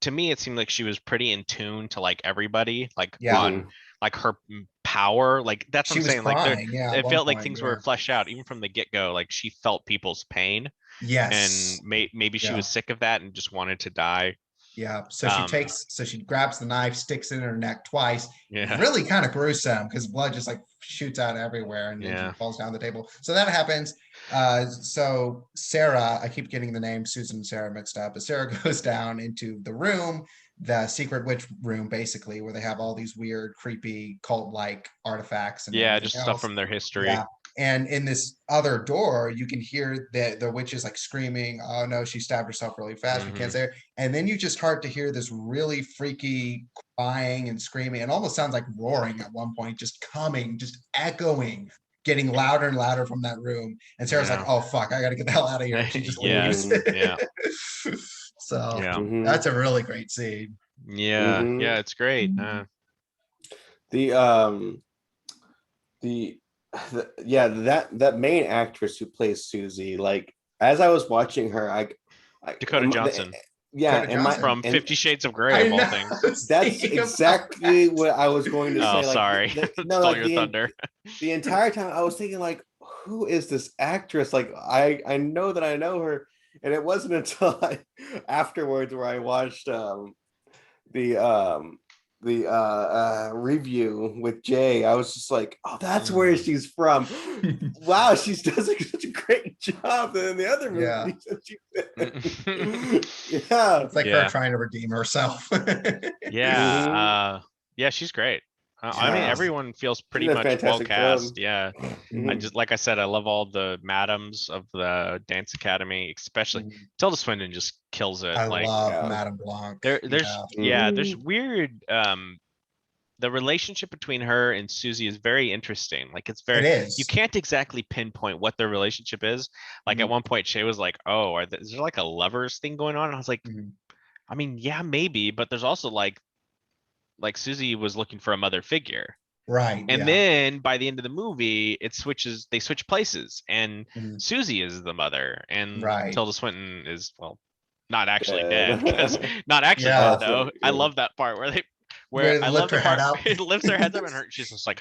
to me it seemed like she was pretty in tune to like everybody, like Yeah. on Mhm. like her power. Like that's what She I'm was saying, like there crying. Yeah. At it one felt like point. things were Yeah. fleshed out even from the get-go. Like she felt people's pain, and Yes. maybe she Yeah. was sick of that and just wanted to die. Yeah, um so she grabs the knife, sticks it in her neck twice. yeah, Really kind of gruesome because blood just like shoots out everywhere and then she yeah, falls down the table. So that happens. So Sarah, I keep getting the name Susan and Sarah mixed up, but Sarah goes down into the room, the secret witch room, basically, where they have all these weird, creepy, cult-like artifacts and yeah, everything just stuff else. from their Yeah. history. And in this other door, you can hear the witches like screaming, "Oh no, she stabbed herself really fast. We can't Hmm. say her." And then you just start to hear this really freaky crying and screaming. It almost sounds like roaring at one point, just coming, just echoing, getting louder and louder from that room. And Sarah's like, Yeah. "Oh fuck, I gotta get the hell out of here." And she just Yeah, leaves. Mhm. yeah, So yeah, Mhm. that's a really great scene. yeah, Mhm. yeah, it's great. The the, yeah, that main actress who plays Susie, like as I was watching her, Dakota Johnson yeah, Dakota and my Johnson. from and 50 Shades of Grey, I of all know. I things. was that's thinking about that. exactly what I was going to Oh, say. Like sorry. no, Stole like your thunder. the entire time I was thinking like, who is this actress? Like I know that I know her, and it wasn't until afterwards where I watched the um review with Jay. I was just like, oh, that's where Mm. she's from. Wow, she's does such a great job in the other Yeah. movies that she's Mm. in. Yeah. It's like her Yeah. trying to redeem herself. Yeah. Mhm. Yeah, she's great. I mean, Yeah. everyone feels pretty did a much well fantastic cast. job. Yeah. I Mhm. just, like I said, I love all the madams of the dance academy, especially Mm, Tilda Swinton just kills it. I Like love Yeah. Madame Blanc. there's Yeah, yeah, there's Mhm. weird the relationship between her and Susie is very interesting. Like it's very, it you is. can't exactly pinpoint what their relationship is. Like at Mhm, one point Shay was like, "Oh, is there like a lovers thing going on?" And I was like, mhm. I mean, yeah, maybe, but there's also like Susie was looking for a mother figure. Right, And yeah. then by the end of the movie, they switch places and Mhm, Susie is the mother and right. Tilda Swinton is, well, not actually dead because Dead. not actually Yeah, dead That's though. right. I Yeah. love that part where where they I lift love the her head part up. it lifts her heads up and she's just like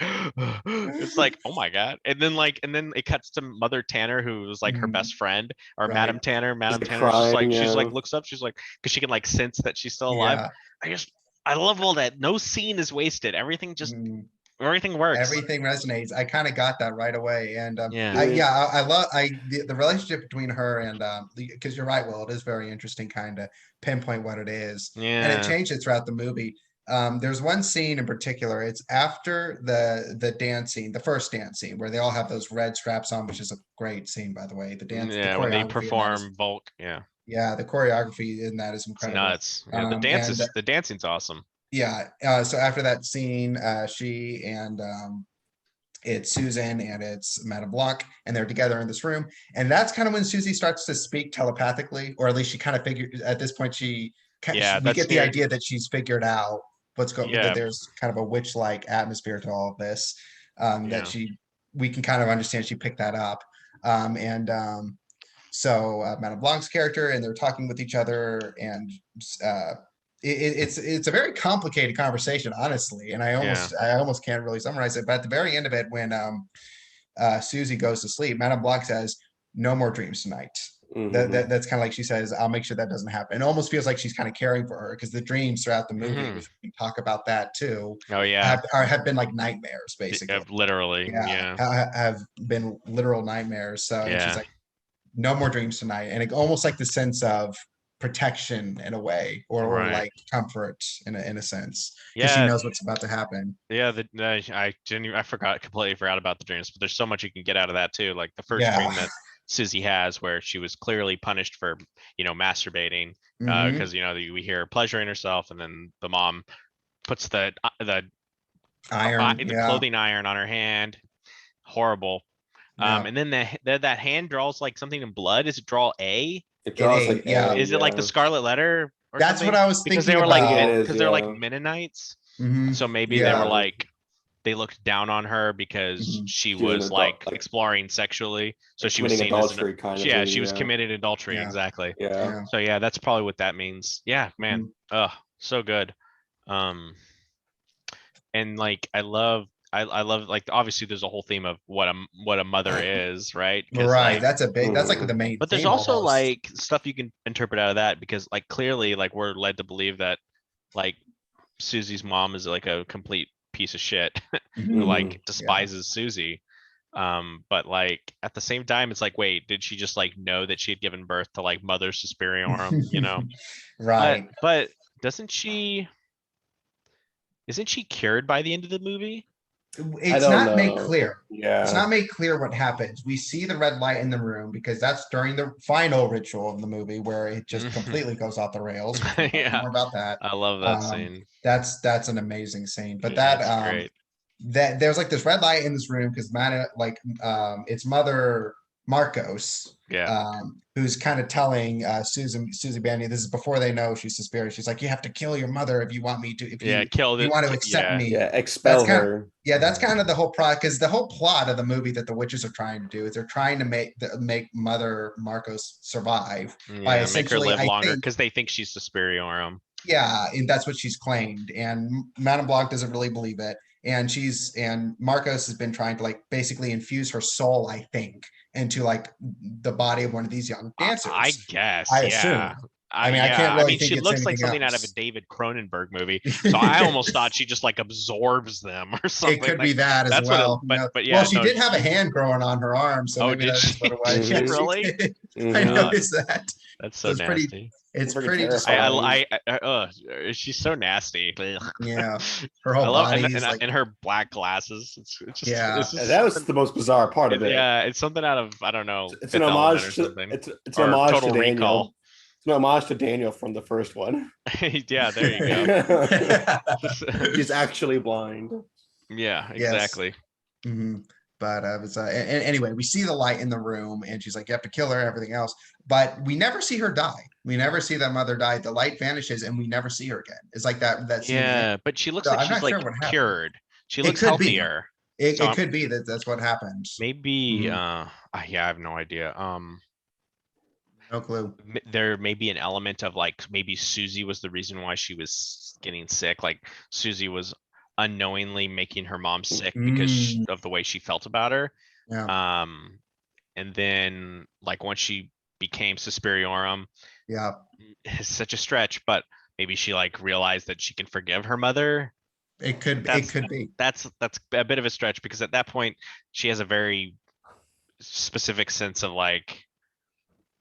it's like, oh my God. And then it cuts to Mother Tanner, who was like her Mhm, best friend, or right, Madam Just like Tanner's just crying. like, she's Yeah. like looks up, she's like, because she can like sense that she's still alive. yeah. I just I love all that. No scene is wasted. Mhm. Everything works. Everything resonates. I kind of got that right away. And Yeah. I Mhm. yeah, I love the relationship between her and because you're right, Will, it is very interesting kind of pinpoint what it is. And it Yeah. changes throughout the movie. There's one scene in particular, it's after the dance scene, the first dance scene where they all have those red straps on, which is a great scene, by the way. The Yeah, when they choreography in that is, perform Volk, yeah. yeah, the choreography in that is It's incredible. nuts. Yeah, the dance And is the dancing's awesome. yeah, so after that scene, she and it's Susan and it's Madame Blanc, and they're together in this room. And that's kind of when Susie starts to speak telepathically, or at least she kind of figured at this point, Yeah, we that's get the near. idea that she's figured out what's going, that Yeah, there's kind of a witch-like atmosphere to all of this. That yeah, we can kind of understand she picked that up. And so Madame Blanc's character, and they're talking with each other, and uh, it's a very complicated conversation, honestly, and yeah, I almost can't really summarize it. But at the very end of it, when Susie goes to sleep, Madame Blanc says, "No more dreams tonight." Mhm. That's kind of like she says, "I'll make sure that doesn't happen." It almost feels like she's kind of caring for her because the dreams throughout the movie, hmm which we can talk about that too, Oh yeah, have been like nightmares, basically. literally. Yeah, Yeah, have been literal nightmares. So, and she's yeah, like, no more dreams tonight, and it almost like the sense of protection in a way, or right. like comfort in a sense, because she Yeah, knows what's about to happen. yeah. I genuinely, I forgot, completely forgot about the dreams, but there's so much you can get out of that too. Like the first Yeah. dream that Susie has, where she was clearly punished for, masturbating, Hmm. because we hear her pleasuring herself, and then the mom puts Iron. the Yeah. clothing iron on her hand. Horrible. Yeah. And then that hand draws like something in blood. Is it draw A? It It draws a like yeah. a, Is it like the yeah. Scarlet Letter or That's what something? I was Because they thinking were I like think it about. is, because they're like yeah. Mennonites. Hmm. So maybe they were Yeah. Yeah. like they looked down on her because Hmm. she She was an was adult, like like exploring sexually. So she was committing seen as adultery kind of yeah, thing. she was Yeah. committed adultery, Yeah. exactly. Yeah. Yeah. So yeah, that's probably what that means. Yeah, man. Mhm. So good. Um and like I love, like, obviously there's a whole theme of what a mother is, right? Because Right. like, That's like the Mhm. main but there's theme also almost. like stuff you can interpret out of that, because like clearly like we're led to believe that like Susie's mom is like a complete piece of shit who Hmm. like Mhm. Yeah. despises Susie. But like at the same time, it's like, wait, did she just like know that she had given birth to like Mother Superiorum, But Right. doesn't she, isn't she cured by the end of the movie? I It's don't not made know. clear. It's Yeah. not made clear what happens. We see the red light in the room because that's during the final ritual of the movie where it just completely goes off the rails, which we'll talk Yeah, more about that. I love that Um, scene. that's an amazing scene. But Yeah, it's great. that there's like this red light in this room because it's Mother Marcos, Yeah, who's kind of telling Susie Bandy, this is before they know she's Suspiria. She's like, you have to kill your mother if you want me to, yeah, if killed you it. want to accept Yeah, me. Yeah. That's Expel kind of, her. yeah, that's kind of the whole plot, because the whole plot of the movie that the witches are trying to do is they're trying to make Mother Marcos survive by yeah, make her essentially, live I longer think, because they think she's Superiorum. yeah, and that's what she's claimed. And Madame Blanc doesn't really believe it. And Marcos has been trying to like basically infuse her soul, I think, into like the body of one of these young I dancers. guess, I yeah. assume. I mean, I Yeah, can't I really mean, think she it's looks like anything something out of a else. David Cronenberg movie. So I almost thought she just like absorbs them or It something. could be Like that as that's what it, well. but Well, yeah, she no. did have a hand growing on her arm, so Oh, maybe did that is she? what it Did was. she Yeah, Mhm. she really? did. I Mhm. noticed that. That's So so it's pretty- nasty. It's Pretty pretty terrifying. She's so nasty. Ugh. Yeah, her whole I love body and, is like, and her black glasses. It's just Yeah. it's And just that was something, the most bizarre part of it. yeah, it's something out of I don't know, It's an Fifth Element or homage to something. it's an Or homage Total to Daniel. Recall. It's an homage to Daniel from the first one. Yeah, there you go. She's actually blind. Yeah, Yes. exactly. Mhm. But anyway, we see the light in the room, and she's like, "You have to kill her," everything else. But we never see her die. We never see that mother die. The light vanishes, and we never see her again. It's like that scene. Yeah, but she looks So like I'm she's not like sure what happened. cured. She It looks could be. healthier. It, So it I'm- could be that that's what happened. Maybe Mhm. yeah, I have no idea. No clue. There may be an element of like maybe Susie was the reason why she was getting sick. Like Susie was unknowingly making her mom sick because of the way she felt about her. Yeah. And then like once she became Suspiriorum, Yeah. it's such a stretch, but maybe she like realized that she can forgive her mother. It could. It That's- could be. That's a bit of a stretch because at that point she has a very specific sense of like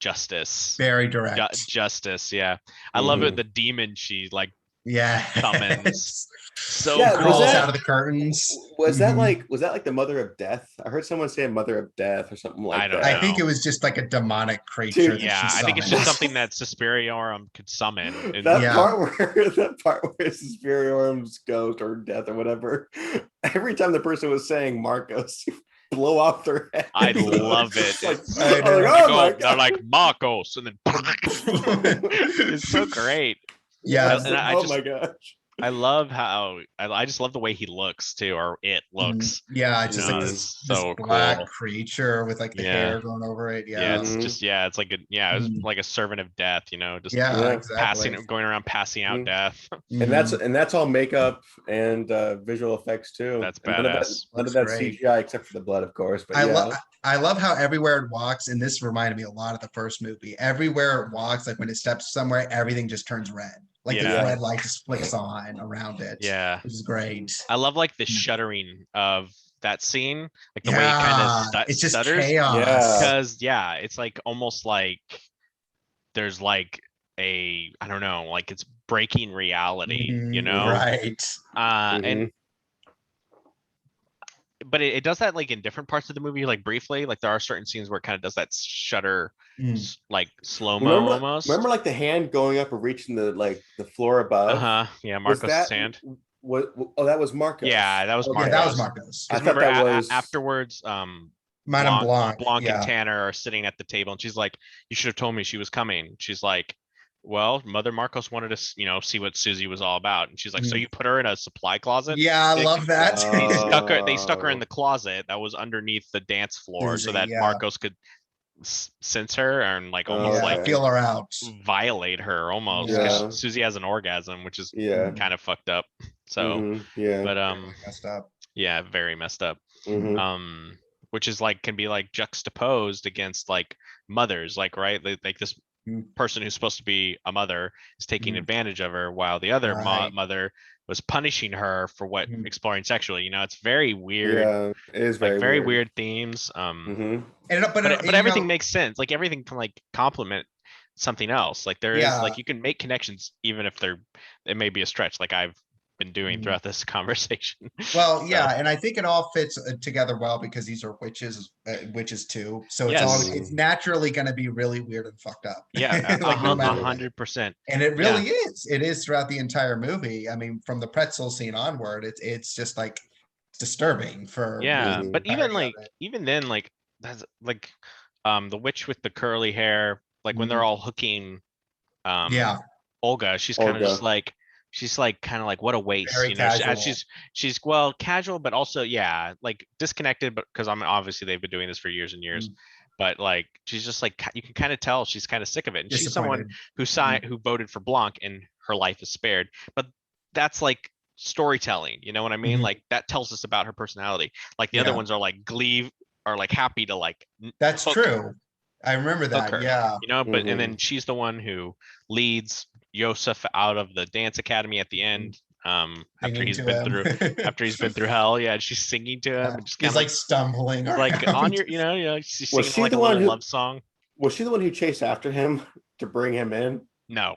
justice. Very direct. Justice, yeah. I love it. Mhm. The demon she like Yeah. summons. So Yeah, Crawls was that- out of the curtains. Was that Mhm. like the mother of death? I heard someone say mother of death or something like I don't that. I think know. it was just like a demonic creature. Dude, that Yeah, she I think it's just summoned. something that Suspiriorum could summon. And That Yeah. part where Suspiriorum's ghost or death or whatever. Every time the person was saying Marcos, blow off their head. I love it. Like, It's- I know. like, oh my they're like Marcos, and then God. it's so great. Yeah. And I oh just- my gosh. I love how I just love the way he looks too, or it looks. Yeah, it's You just know, like it's this so black cool. creature with like the Yeah. hair going over it. Yeah, Yeah. it's Mhm. just it's like it's Mhm. like a servant of death, just Yeah, Yeah. exactly. going around passing out Mhm. death. And that's all makeup and visual effects too. That's And none of that- badass. None of Looks that great. CGI except for the blood, of course. But I yeah. love I love how everywhere it walks, and this reminded me a lot of the first movie. Everywhere it walks, like when it steps somewhere, everything just turns red. Like the Yeah. red light just flicks on around it. Yeah, Which is great. I love like the Mm. shuddering of that scene, like the way it kind Yeah, of it's just stutters. chaos. Yeah. Because it's like almost like there's like I don't know, like it's breaking reality, Mhm, Right. And but it does that like in different parts of the movie, like briefly. Like there are certain scenes where it kind of does that shutter, Mm. like slow-mo almost. Remember like the hand going up and reaching the floor above? Yeah, Was Marcos' that hand. that was Marcos. Yeah, that was Okay. Yeah, that was Marcos. Marcos. I Because thought remember that was afterwards, Madame Blanc. Blanc Yeah. and Tanner are sitting at the table, and she's like, "You should have told me she was coming." She's like, "Well, Mother Marcos wanted to, see what Susie was all about," and she's like, "So Mm. you put her in a supply closet?" Yeah, I They- love that. They stuck her in the closet that was underneath the dance floor, so Susie, that yeah. Marcos could sense her and like almost Yeah. like Yeah, feel her out. violate her almost. 'Cause Yeah. Susie has an orgasm, which is Yeah. kind of fucked up. So, Yeah. but Messed up. yeah, very messed up. Mhm. Which is like can be like juxtaposed against like mothers, like right, like this Mm. person who's supposed to be a mother is taking Mm. advantage of her, while the other Right. mother was punishing her for what Mhm. exploring sexually. It's very weird, Yeah, it is like very very weird. weird themes. Mhm. But everything makes sense. Like everything can like complement something else. Like there is Yeah. like you can make connections even if it may be a stretch, like I've been doing Mhm. throughout this conversation. Well, So, yeah, and I think it all fits together well because these are witches too. So it's Yes. it's naturally going to be really weird and fucked up. yeah, Like, no matter what. 100%. And it really is. It is throughout the entire movie. I mean, from the pretzel scene onward, it's just like disturbing for Yeah, Mhm. but even entirety of like it. even then, like that's like the witch with the curly hair, like when they're all hooking Yeah, Olga, she's kind of just Olga. like she's like kind of like what a waste, Very casual. she's well casual, but also like disconnected, but because obviously they've been doing this for years and years. But like she's just like you can kind of tell she's kind of sick of it, and she's someone disappointed. who voted for Blanc and her life is spared. But that's like storytelling, you know what I mean? Mhm. Like that tells us about her personality. Like the other Yeah. ones are like glee are like happy to like That's hook true. I remember that. her, Yeah. but and Mhm. then she's the one who leads Yosef out of the dance academy at the end. After Singing he's to been him. through hell. Yeah, she's singing to him and just kind He's of like stumbling like around. on your she's Was singing she like the a one little who- love song. Was she the one who chased after him to bring him in? No,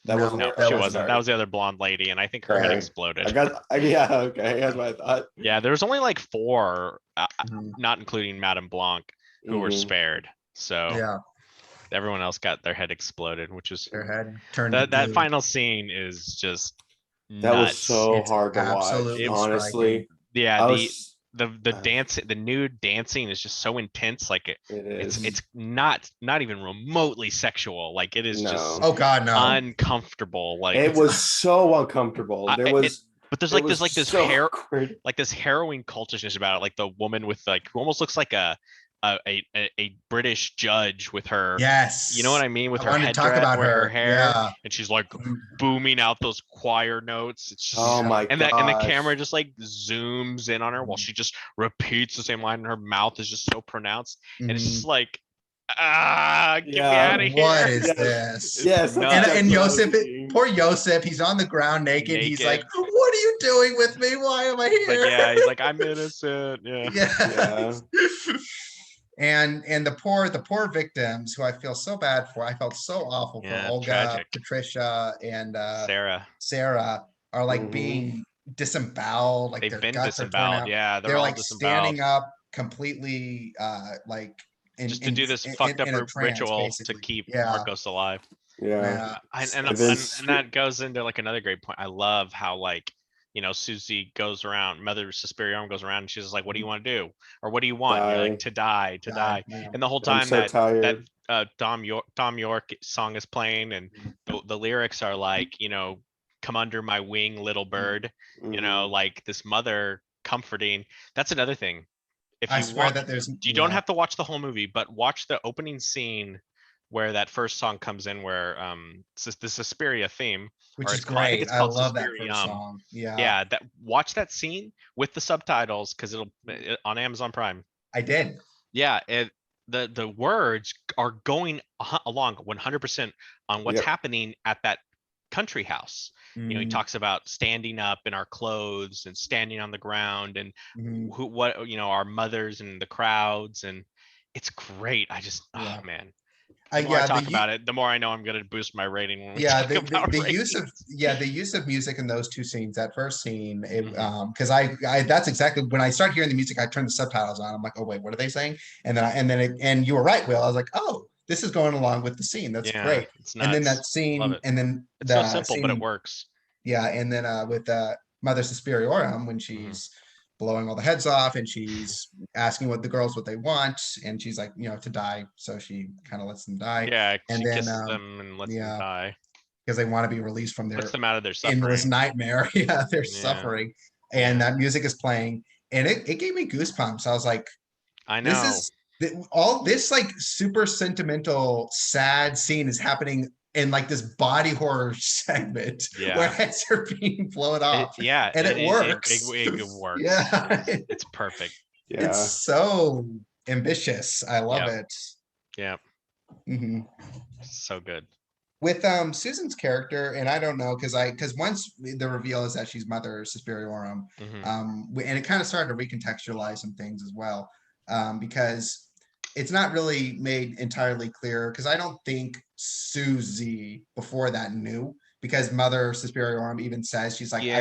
That wasn't no, her. that she Okay, was- wasn't. sorry. That was the other blonde lady, and I think her head Sorry. exploded. Yeah, okay, that's what I thought. Yeah, there was only like 4, Mhm. not including Madame Blanc, who were Mhm. spared. So Yeah, everyone else got their head exploded, which was their head turned to that goo. final scene is just That was nuts. so It's hard to absolutely watch, striking. honestly. Yeah, I the was, the dance, the nude dancing is just so intense. Like it is. it's not even remotely sexual. Like it is just No. Oh God, no. uncomfortable. Like It was so uncomfortable. I- There it- was, but there's it like was this so hair, awkward. like this harrowing cultishness about it. Like the woman with like who almost looks like a British judge with her. Yes. You know what I mean? With I her wanted to talk headdress, about with her her. hair, Yeah. and she's like booming out those choir notes. It's just Oh my and gosh. the camera just like zooms in on her while she just repeats the same line, and her mouth is just so pronounced, and it's Mhm. just like, get me Yeah. out of here. What is Yes. this? It's Yes, that's nuts. And exactly what I was Yosef, thinking. poor Yosef, he's on the ground naked. He's like, Naked. "What are you doing with me? Why am I It's here?" like, yeah, he's like, I'm innocent. Yeah. Yeah. And the poor victims who I feel so bad for. I felt so awful for Yeah, Olga, tragic. Patricia, and Sarah, are like Mhm. being disemboweled, like they've their been guts are torn disemboweled. out. Yeah, they're They're all like disemboweled. standing up completely like Just to do this fucked up in a trance, ritual to basically. keep Yeah. Marcos alive. Yeah. And And then and that goes into like another great point. I love how like Susie goes around, Mother Suspiria goes around, and she's just like, "What do you want to do, or what do you want?" And you're like, Die. to die. Yeah. And the whole I'm time so that tired. Tom York song is playing, and the lyrics are like, "Come under my wing, little bird." Mhm. Like this mother comforting. That's another thing. If I you swear want, that there's you don't have to watch the whole movie, but watch the opening scene where that first song comes in, where the Suspiria theme, which or is it's called, I think great. it's I called love that first Suspirium. song. Yeah, Yeah, that watch that scene with the subtitles because it'll on Amazon Prime. I did. Yeah, the words are going along 100% on what's Yep. happening at that country house. He Mm, talks about standing up in our clothes and standing on the ground, and mhm. what our mothers and the crowds, and it's great. I just Yeah. man, the more I Yeah, talk about it, the more I know I'm gonna boost my rating when we yeah, talk the about use of ratings. the use of music in those two scenes, that first scene, Mhm. because I that's exactly when I start hearing the music, I turn the subtitles on. I'm like, oh wait, what are they saying? And then and you were right, Will. I was like, oh, this is going along with the scene. That's Yeah, great. it's And then that nuts. Love scene, it. and then It's so the simple, but it scene, works. yeah, and then with Mother Suspiriorum when Mhm. she's blowing all the heads off and she's asking what they want, and she's like, to die, so she kind of lets them die, Yeah, and she then kisses them and lets them yeah, die. because they want to be released from Puts their them out of their endless suffering. nightmare. Yeah, they're Yeah, suffering, and yeah. that music is playing, and it gave me goosebumps. I was like, I this know. is all this like super sentimental, sad scene is happening in like this body horror segment where Yeah. heads are being blown off, Yeah, and it works. it works. Yeah, It's perfect. Yeah. it's so ambitious. I love Yep. it. Yeah, Mhm. so good. With Susan's character, and I don't know, because once the reveal is that she's Mother Suspiriorum, Mhm. and it kind of started to recontextualize some things as well, because it's not really made entirely clear, because I don't think Susie before that knew, because Mother Suspiriorum even says, she's like, Yeah.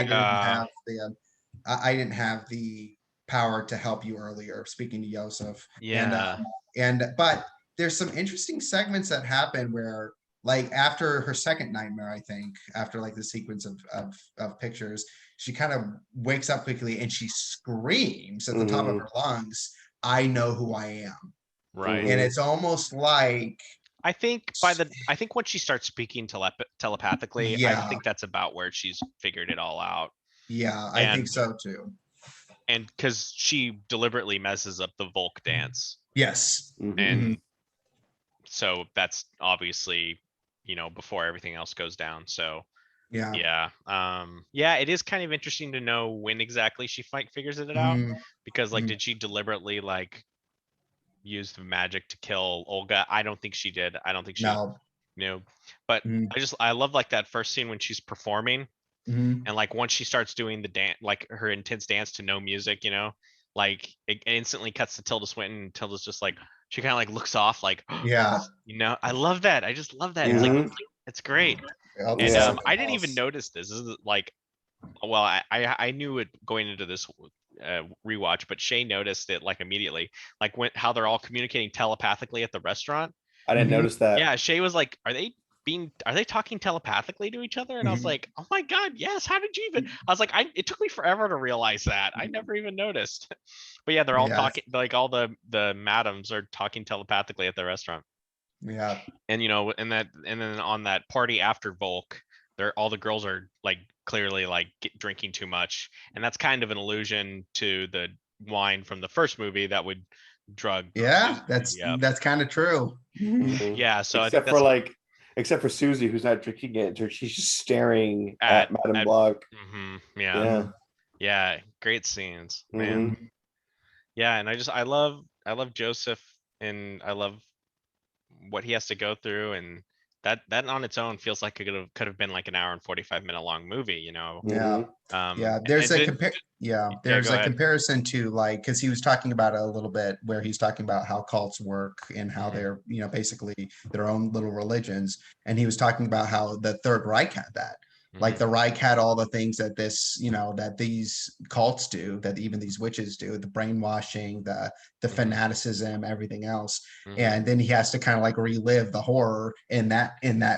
I didn't have the power to help you earlier, speaking to Yosef. Yeah. But there's some interesting segments that happen where, like, after her second nightmare, I think, after like the sequence of pictures, she kind of wakes up quickly and she screams at the top of Mhm. her lungs, I know who I am. Right. And Mhm. it's almost like, I think once she starts speaking telepathically, I yeah, think that's about where she's figured it all out. yeah, I think And so too. because she deliberately messes up the Volk dance. Yes. Mhm. And so that's obviously, before everything else goes down. So Yeah. yeah, it is kind of interesting to know when exactly she figures it out, Mhm. because like, Mhm. did she deliberately like use the magic to kill Olga? I don't think she did. I don't think she No. knew. But Mhm. I love like that first scene when she's performing, Mhm. and like once she starts doing the dance, like her intense dance to no music, like it instantly cuts to Tilda Swinton, and Tilda's just like she kind of like looks off like, Yeah. you know, I love that. I just love that. It's Yeah. like, Mhm. it's great. I'll And say Yeah. something I didn't even else. notice this. This is like, well, I knew it going into this rewatch, but Shay noticed it like immediately, like when how they're all communicating telepathically at the restaurant. I didn't Mhm. notice that. Yeah, Shay was like, are they talking telepathically to each other? And I was Mhm. like, oh my God, yes. How did you even? I was like, it took me forever to realize that. I never even noticed. But yeah, they're all Yeah. talking, like all the madams are talking telepathically at the restaurant. Yeah. And you know, and then on that party after Volk, all the girls are like clearly like drinking too much, and that's kind of an allusion to the wine from the first movie that would drug Yeah. Susie up. That's kind of true. Mhm. Yeah, so I think Except for that's like, except for Susie, who's not drinking it, she's just staring at at Madame Blanc. yeah, Yeah. yeah, great scenes, man. Mhm. Yeah, and I love Joseph, and I love what he has to go through, and that on its own feels like it could have been like an hour and 45-minute long movie, you know. Yeah. Yeah. There's And a did, compare. Yeah. yeah, There's go a ahead. comparison to like, because he was talking about it a little bit where he's talking about how cults work and how Mhm. they're, basically their own little religions. And he was talking about how the Third Reich had that. Like Mhm. the Reich had all the things that that these cults do, that even these witches do, the brainwashing, the Mhm. fanaticism, everything else. Mhm. And then he has to kind of like relive the horror in that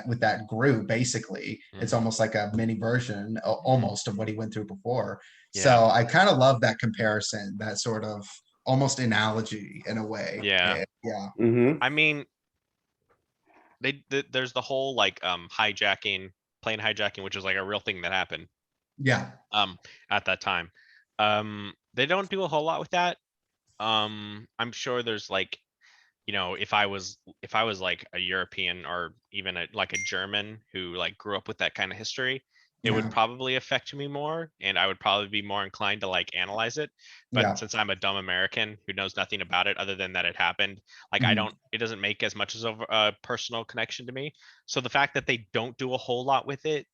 with that group. Basically, it's Mhm. almost like a mini version almost of what he went through before. Yeah. So I kind of love that comparison, that sort of almost analogy in a way. Yeah. Yeah. Mhm. I mean, there's the whole like hijacking, plane hijacking, which is like a real thing that happened Yeah. um at that time. They don't do a whole lot with that. I'm sure there's like, you know, if I was like a European or even like a German who like grew up with that kind of history, it would Yeah. probably affect me more, and I would probably be more inclined to like analyze it. But Yeah. since I'm a dumb American who knows nothing about it other than that it happened, like Mhm. it doesn't make as much as a personal connection to me. So the fact that they don't do a whole lot with it,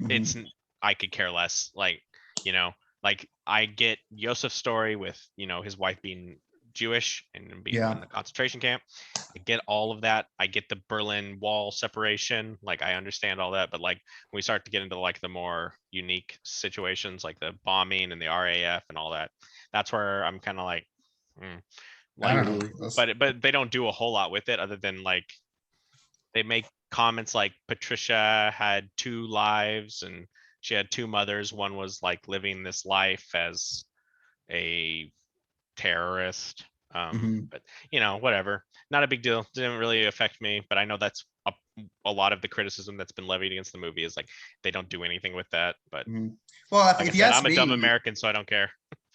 Mhm. it's I could care less. Like, you know, like I get Yosef's story with, you know, his wife being Jewish and being put Yeah. in the concentration camp. I get all of that. I get the Berlin Wall separation. Like I understand all that, but like when we start to get into like the more unique situations, like the bombing and the RAF and all that, that's where I'm kind of like, hmm, I like, don't know. Mhm. but they don't do a whole lot with it other than like they make comments like Patricia had two lives and she had two mothers. One was like living this life as a terrorist. Mhm. But you know, whatever. Not a big deal. Didn't really affect me, but I know that's a lot of the criticism that's been levied against the movie is like they don't do anything with that. But Mhm. Well, like I if you said, ask I'm a dumb me, American, so I don't care.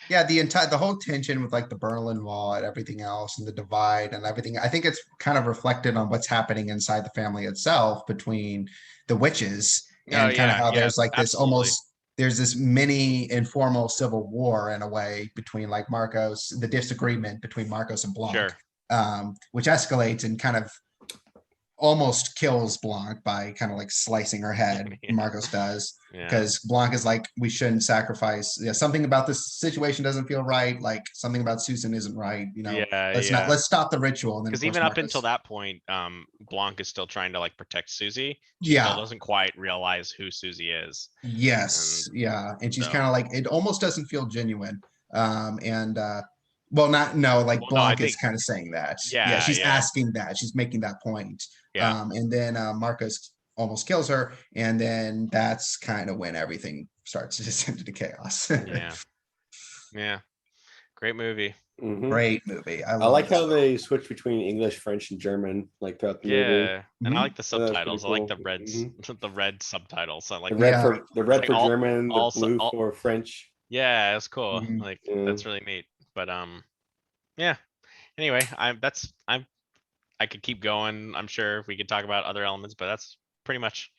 yeah, the whole tension with like the Berlin Wall and everything else and the divide and everything, I think it's kind of reflected on what's happening inside the family itself between the witches Oh and kind of yeah, how yeah, there's like this absolutely. almost there's this mini informal civil war in a way between like Marcos, the disagreement between Marcos and Blanc, Sure. which escalates and kind of almost kills Blanc by kind of like slicing her head. Yeah. Marcos does Yeah. because Blanc is like, we shouldn't sacrifice. Yeah, something about this situation doesn't feel right. Like something about Susan isn't right. Yeah, Let's not. yeah. Let's stop the ritual. And then of Because course even up until Marcos. that point, Blanc is still trying to like protect Susie. She still Yeah. doesn't quite realize who Susie is. Yes. And Yeah. And she's so, kind of like, it almost doesn't feel genuine. And well, not no, like well, no, I Blanc is think, kind of saying that. Yeah, yeah, she's yeah, asking that. She's making that point. yeah, And then Marcos almost kills her, and then that's kind of when everything starts to descend into chaos. yeah, yeah. Great movie. Mhm. Great movie. I I love like this how film. they switch between English, French, and German like throughout the movie. Yeah, and I Mhm. like the That was pretty subtitles. I like cool. the reds, Mhm. the red subtitles. I The like that. red Yeah. for the It's red like for German, the blue all. for French. Yeah, it's cool. Mhm. Like Yeah. that's really neat. But yeah. Anyway, I could keep going. I'm sure we could talk about other elements, but that's pretty much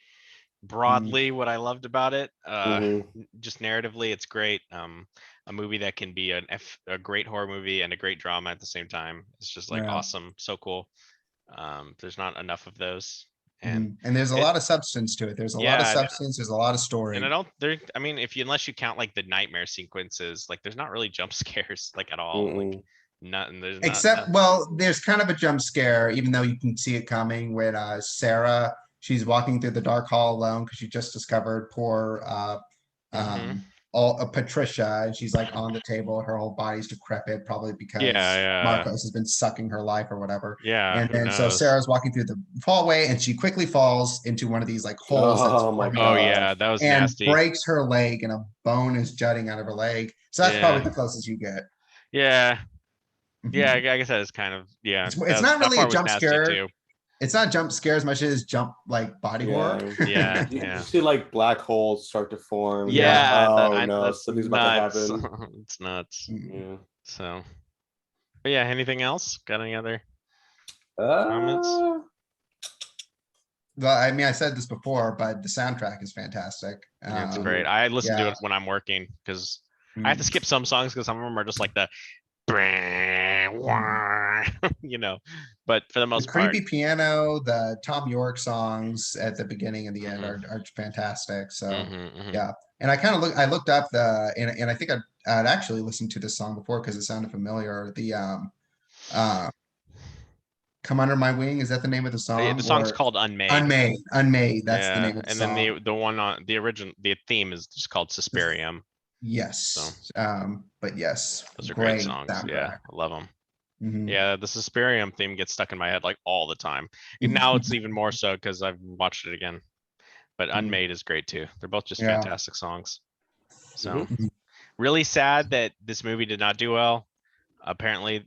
Mhm. broadly what I loved about it. Mhm. Just narratively, it's great. A movie that can be a great horror movie and a great drama at the same time. It's just like Yeah. awesome, so cool. There's not enough of those, and And there's a it, lot of substance to it. There's a lot of yeah, substance. There's a lot of and I story. don't there. I mean, if you unless you count like the nightmare sequences, like there's not really jump scares like at all. Like Mm-mm. Nothing. There's Except, nothing. well, there's kind of a jump scare, even though you can see it coming when Sarah, she's walking through the dark hall alone because she just discovered poor Mhm. Patricia, and she's like on the table, her whole body's decrepit, probably Yeah, because yeah, Marcos has been sucking her life or whatever. yeah. And Who then so knows? Sarah's walking through the hallway and she quickly falls into one of these like holes that's Oh my forming Oh up yeah, gosh. that was and nasty. breaks her leg and a bone is jutting out of her leg. So that's Yeah, probably the closest you get. yeah, yeah. Mhm. I guess that is kind of yeah. It's not That really a part was jump nasty scare. too. It's not jump scare as much as jump like body horror. Yeah. Yeah, You yeah, see like black holes start to form. And you're like, Yeah. yeah. oh no, That's something's about to nuts. happen. It's nuts. Mm. Yeah. So, but yeah. Anything else? Got any other comments? Uh, Well, I mean, I said this before, but the soundtrack is fantastic. Yeah, it's great. I listen to Yeah. it when I'm working because I have to Mm. skip some songs because some of them are just like the you know. But for the The most part, creepy piano, the Tom York songs at the beginning and the end mhm, are fantastic. So mhm. yeah. And I looked up and I think I'd actually listened to this song before because it sounded familiar. Uh Come Under My Wing, is that the name of the Yeah, song? the song's Or called Unmade. Unmade, that's the Yeah, name of the and then song. the one on the original the theme is just called Suspirium. So Yes. But yes, those are great great songs. Yeah, soundtrack. I love them. Mhm. Yeah, the Suspirium theme gets stuck in my head like all the time. And now it's even more so because I've watched it again. But Mhm. Unmade is great too. They're both just Yeah. fantastic songs. So mhm. really sad that this movie did not do well. Apparently,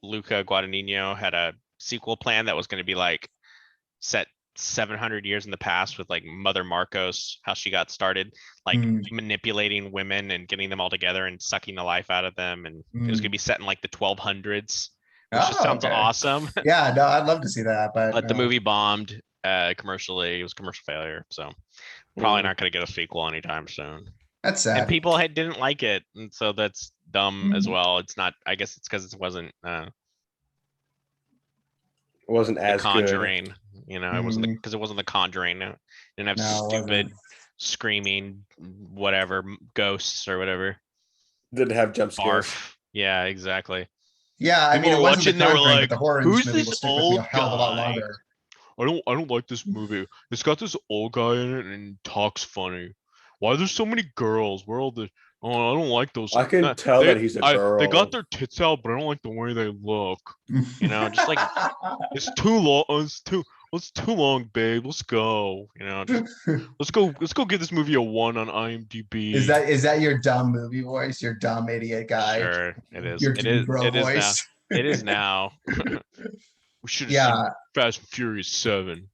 Luca Guadagnino had a sequel plan that was going to be like set 700 years in the past with like Mother Marcos, how she got started, like Mm, manipulating women and getting them all together and sucking the life out of them. And it was going to mm. be set in like the 1200s, which just Oh, sounds okay. awesome. Yeah, no, I'd love to see that, but But the no. movie bombed commercially. It was a commercial failure. So probably Mm. not going to get a sequel anytime soon. That's And sad. people didn't like it. And so that's dumb as Mhm. well. It's not, I guess it's because it wasn't It wasn't the as good. Conjuring, it wasn't Mhm. because it wasn't the Conjuring. It didn't have No, it stupid wasn't. screaming whatever ghosts or whatever. Didn't have jump scares. Barf. Yeah, exactly. Yeah, I People mean, it were wasn't The watching. They were Conjuring, but like, the horror in this "Who's movie will this stick with me a old hell of a lot guy? longer. I don't like this movie. It's got this old guy in it and talks funny. Why there's so many girls? Where all the I don't like those. I can tell that he's a They got girl. their tits out, but I don't like the way they look. Just like it's too long. It's too long, babe. Let's go. Just let's go give this movie a 1 on Is IMDb. that your dumb movie voice, your dumb idiot guy, Sure, it is. your dude bro It is now. voice? It is now. We should have seen Yeah. Fast and Furious 7.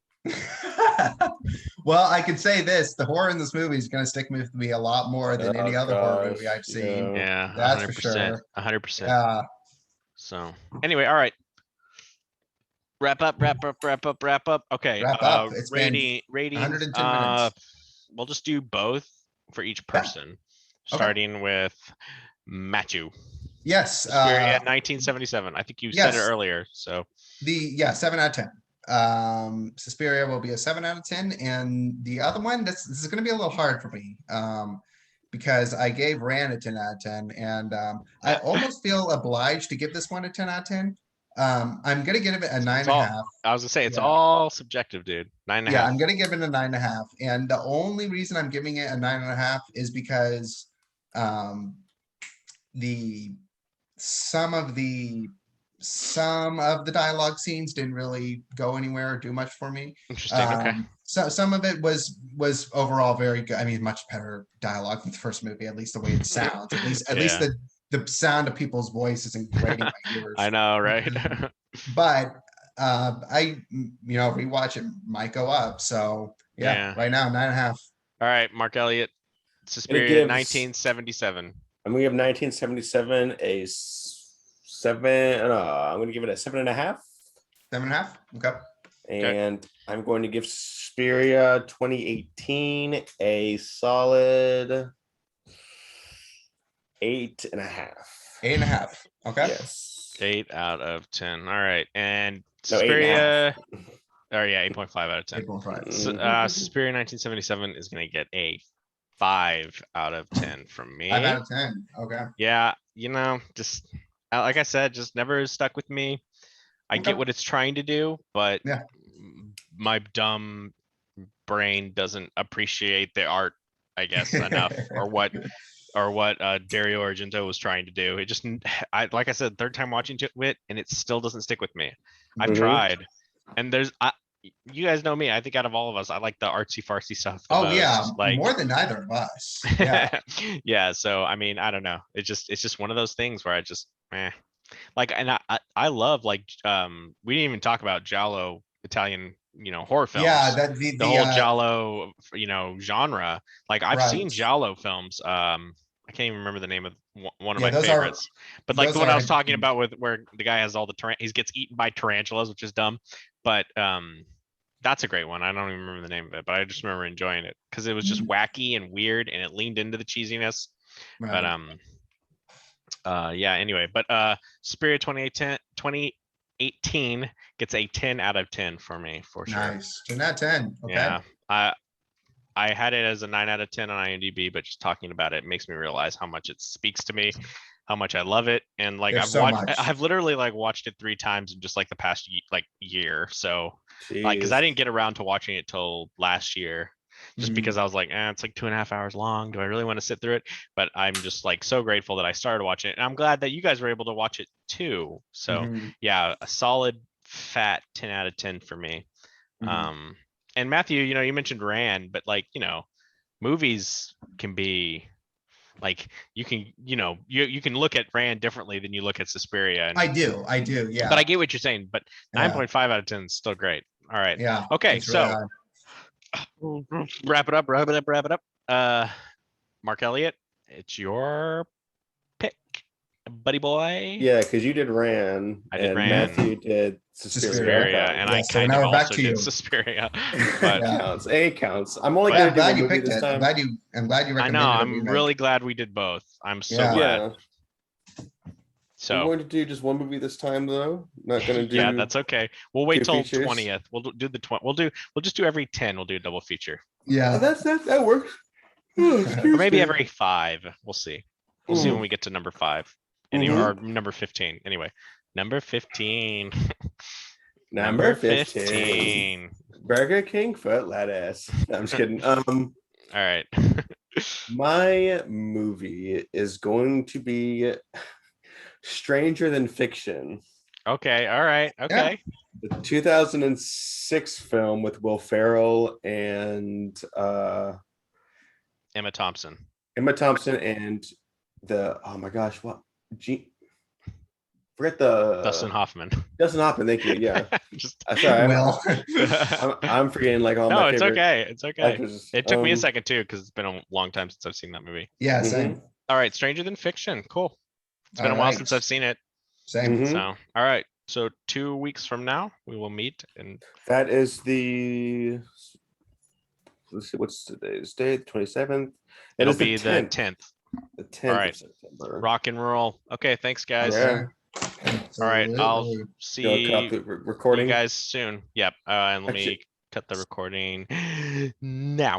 Well, I could say this: the horror in this movie is going to stick with me a lot more than any Oh other horror movie gosh. I've seen. Yeah. Yeah, That's for 100%. sure. 100%. Yeah. So anyway, all right. Wrap up. Okay. Wrap up. It's been Ratings. 110 minutes. We'll just do both for each Yeah. person, Okay. starting with Matthew. Yes. Suspiria 1977. I think you said it yes. earlier. So 7 out of 10. Suspiria will be a 7 out of 10, and the other one, this is going to be a little hard for me. Because I gave Ran a 10 out of 10, and I almost feel obliged to give this one a 10 out of 10. I'm gonna give it a 9.5. I was gonna say it's Yeah. all subjective, dude. 9.5. Yeah, I'm gonna give it a 9.5, and the only reason I'm giving it a 9.5 is because the some of the dialogue scenes didn't really go anywhere or do much for me. Interesting. Okay. So some of it was overall very good. I mean, much better dialogue than the first movie, at least the way it sounds. At least Yeah. the sound of people's voices and grating my ears. I know, right? But I rewatch it might go up. So yeah. Right now 9.5. All right, Mark Elliott, Suspiria 1977. I'm gonna give 1977 a 7. I'm gonna give it a 7.5. 7.5. Okay. And I'm going to give Suspiria 2018 a solid 8.5. 8.5. Okay. Yes. 8 out of 10. All right, and No, 8.5. Suspiria. Oh yeah, 8.5 out of 10. 8.5. Suspiria 1977 is gonna get a 5 out of 10 from me. 5 out of 10. Okay. Yeah, like I said, just never stuck with me. I Okay. get what it's trying to do, but Yeah. my dumb brain doesn't appreciate the art, I guess, enough, or what Dario Argento was trying to do. It just, like I said, third time watching it, and it still doesn't stick with me. I've Mhm. tried, and you guys know me. I think out of all of us, I like the artsy fartsy stuff the Oh most. yeah, Like, more than either of us. Yeah. yeah. So I mean, I don't know. It's just one of those things where I just, like, and I love, like, we didn't even talk about giallo Italian, horror films. Yeah, that The whole giallo, genre. Like, I've seen right. giallo films. I can't even remember the name of one of Yeah, my those favorites. But like those the one I was are talking about with where the guy has all the he gets eaten by tarantulas, which is dumb. But that's a great one. I don't even remember the name of it, but I just remember enjoying it because it was just wacky and weird, and it leaned into the cheesiness. But right. yeah, anyway, but Suspiria 2018 gets a 10 out of 10 for me, for sure. Nice. 10 out of 10. Okay. Yeah. I had it as a 9 out of 10 on IMDb, but just talking about it makes me realize how much it speaks to me, how much I love it. And like, There's so much. I've literally like watched it 3 times in just like the past year. So like, cause Jeez. I didn't get around to watching it till last year, just Mhm. because I was like, it's like 2.5 hours long. Do I really want to sit through it? But I'm just like so grateful that I started watching it. And I'm glad that you guys were able to watch it too. So Mhm. yeah, a solid fat 10 out of 10 for me. Mhm. And Matthew, you mentioned Rand, but like, movies can be like, you can, you can look at Rand differently than you look at Suspiria. I do. Yeah. But I get what you're saying, but Yeah. 9.5 out of 10 is still great. All right. Yeah. Okay. It's really So high. wrap it up. Mark Elliott, it's your pick, buddy boy. Yeah, because you did Ran I did and Ran. Matthew did Suspiria. Suspiria, Okay. and Yeah, I so kind now of we're back also to did you. Suspiria, It but Yeah. counts. It counts. I'm only But gonna I'm do glad one you movie picked this it. time. I'm glad you I know, recommended a I'm remake. really glad we did both. I'm so Yeah. glad. Yeah. I'm So going to do just one movie this time, though. Not gonna do. yeah, that's okay. We'll wait 2 till features. 20th. We'll do the 20. We'll just do every 10. We'll do a double feature, Yeah. That works. Oh, or excuse maybe me. every 5. We'll see. We'll see when we get to number 5, anyway, or number 15. Anyway, number 15. Number 15. Burger King foot lettuce. No, I'm just kidding. All right. My movie is going to be Stranger Than Fiction, Okay. All right. Okay. the 2006 film with Will Ferrell and Emma Thompson. and oh my gosh, what? Forget the Dustin Hoffman. Dustin Hoffman, thank you. Yeah. Just Sorry, Will. I'm forgetting like all no, my it's favorite okay. It's okay. actors. It took me a second too, because it's been a long time since I've seen that movie. Yeah, Mhm. same. All right, Stranger Than Fiction. Cool. It's been a All while right. since I've seen it. Same. Mhm. So, all right. So 2 weeks from now, we will meet. And That is the, let's see, what's today's date? 27th. It it'll is the be 10th. the 10th. The 10th All right. of September. Rock and roll. Okay, thanks, guys. Yeah. All right, I'll Absolutely. Go see cut the recording. you guys soon. Yep. And let me Actually- cut the recording now.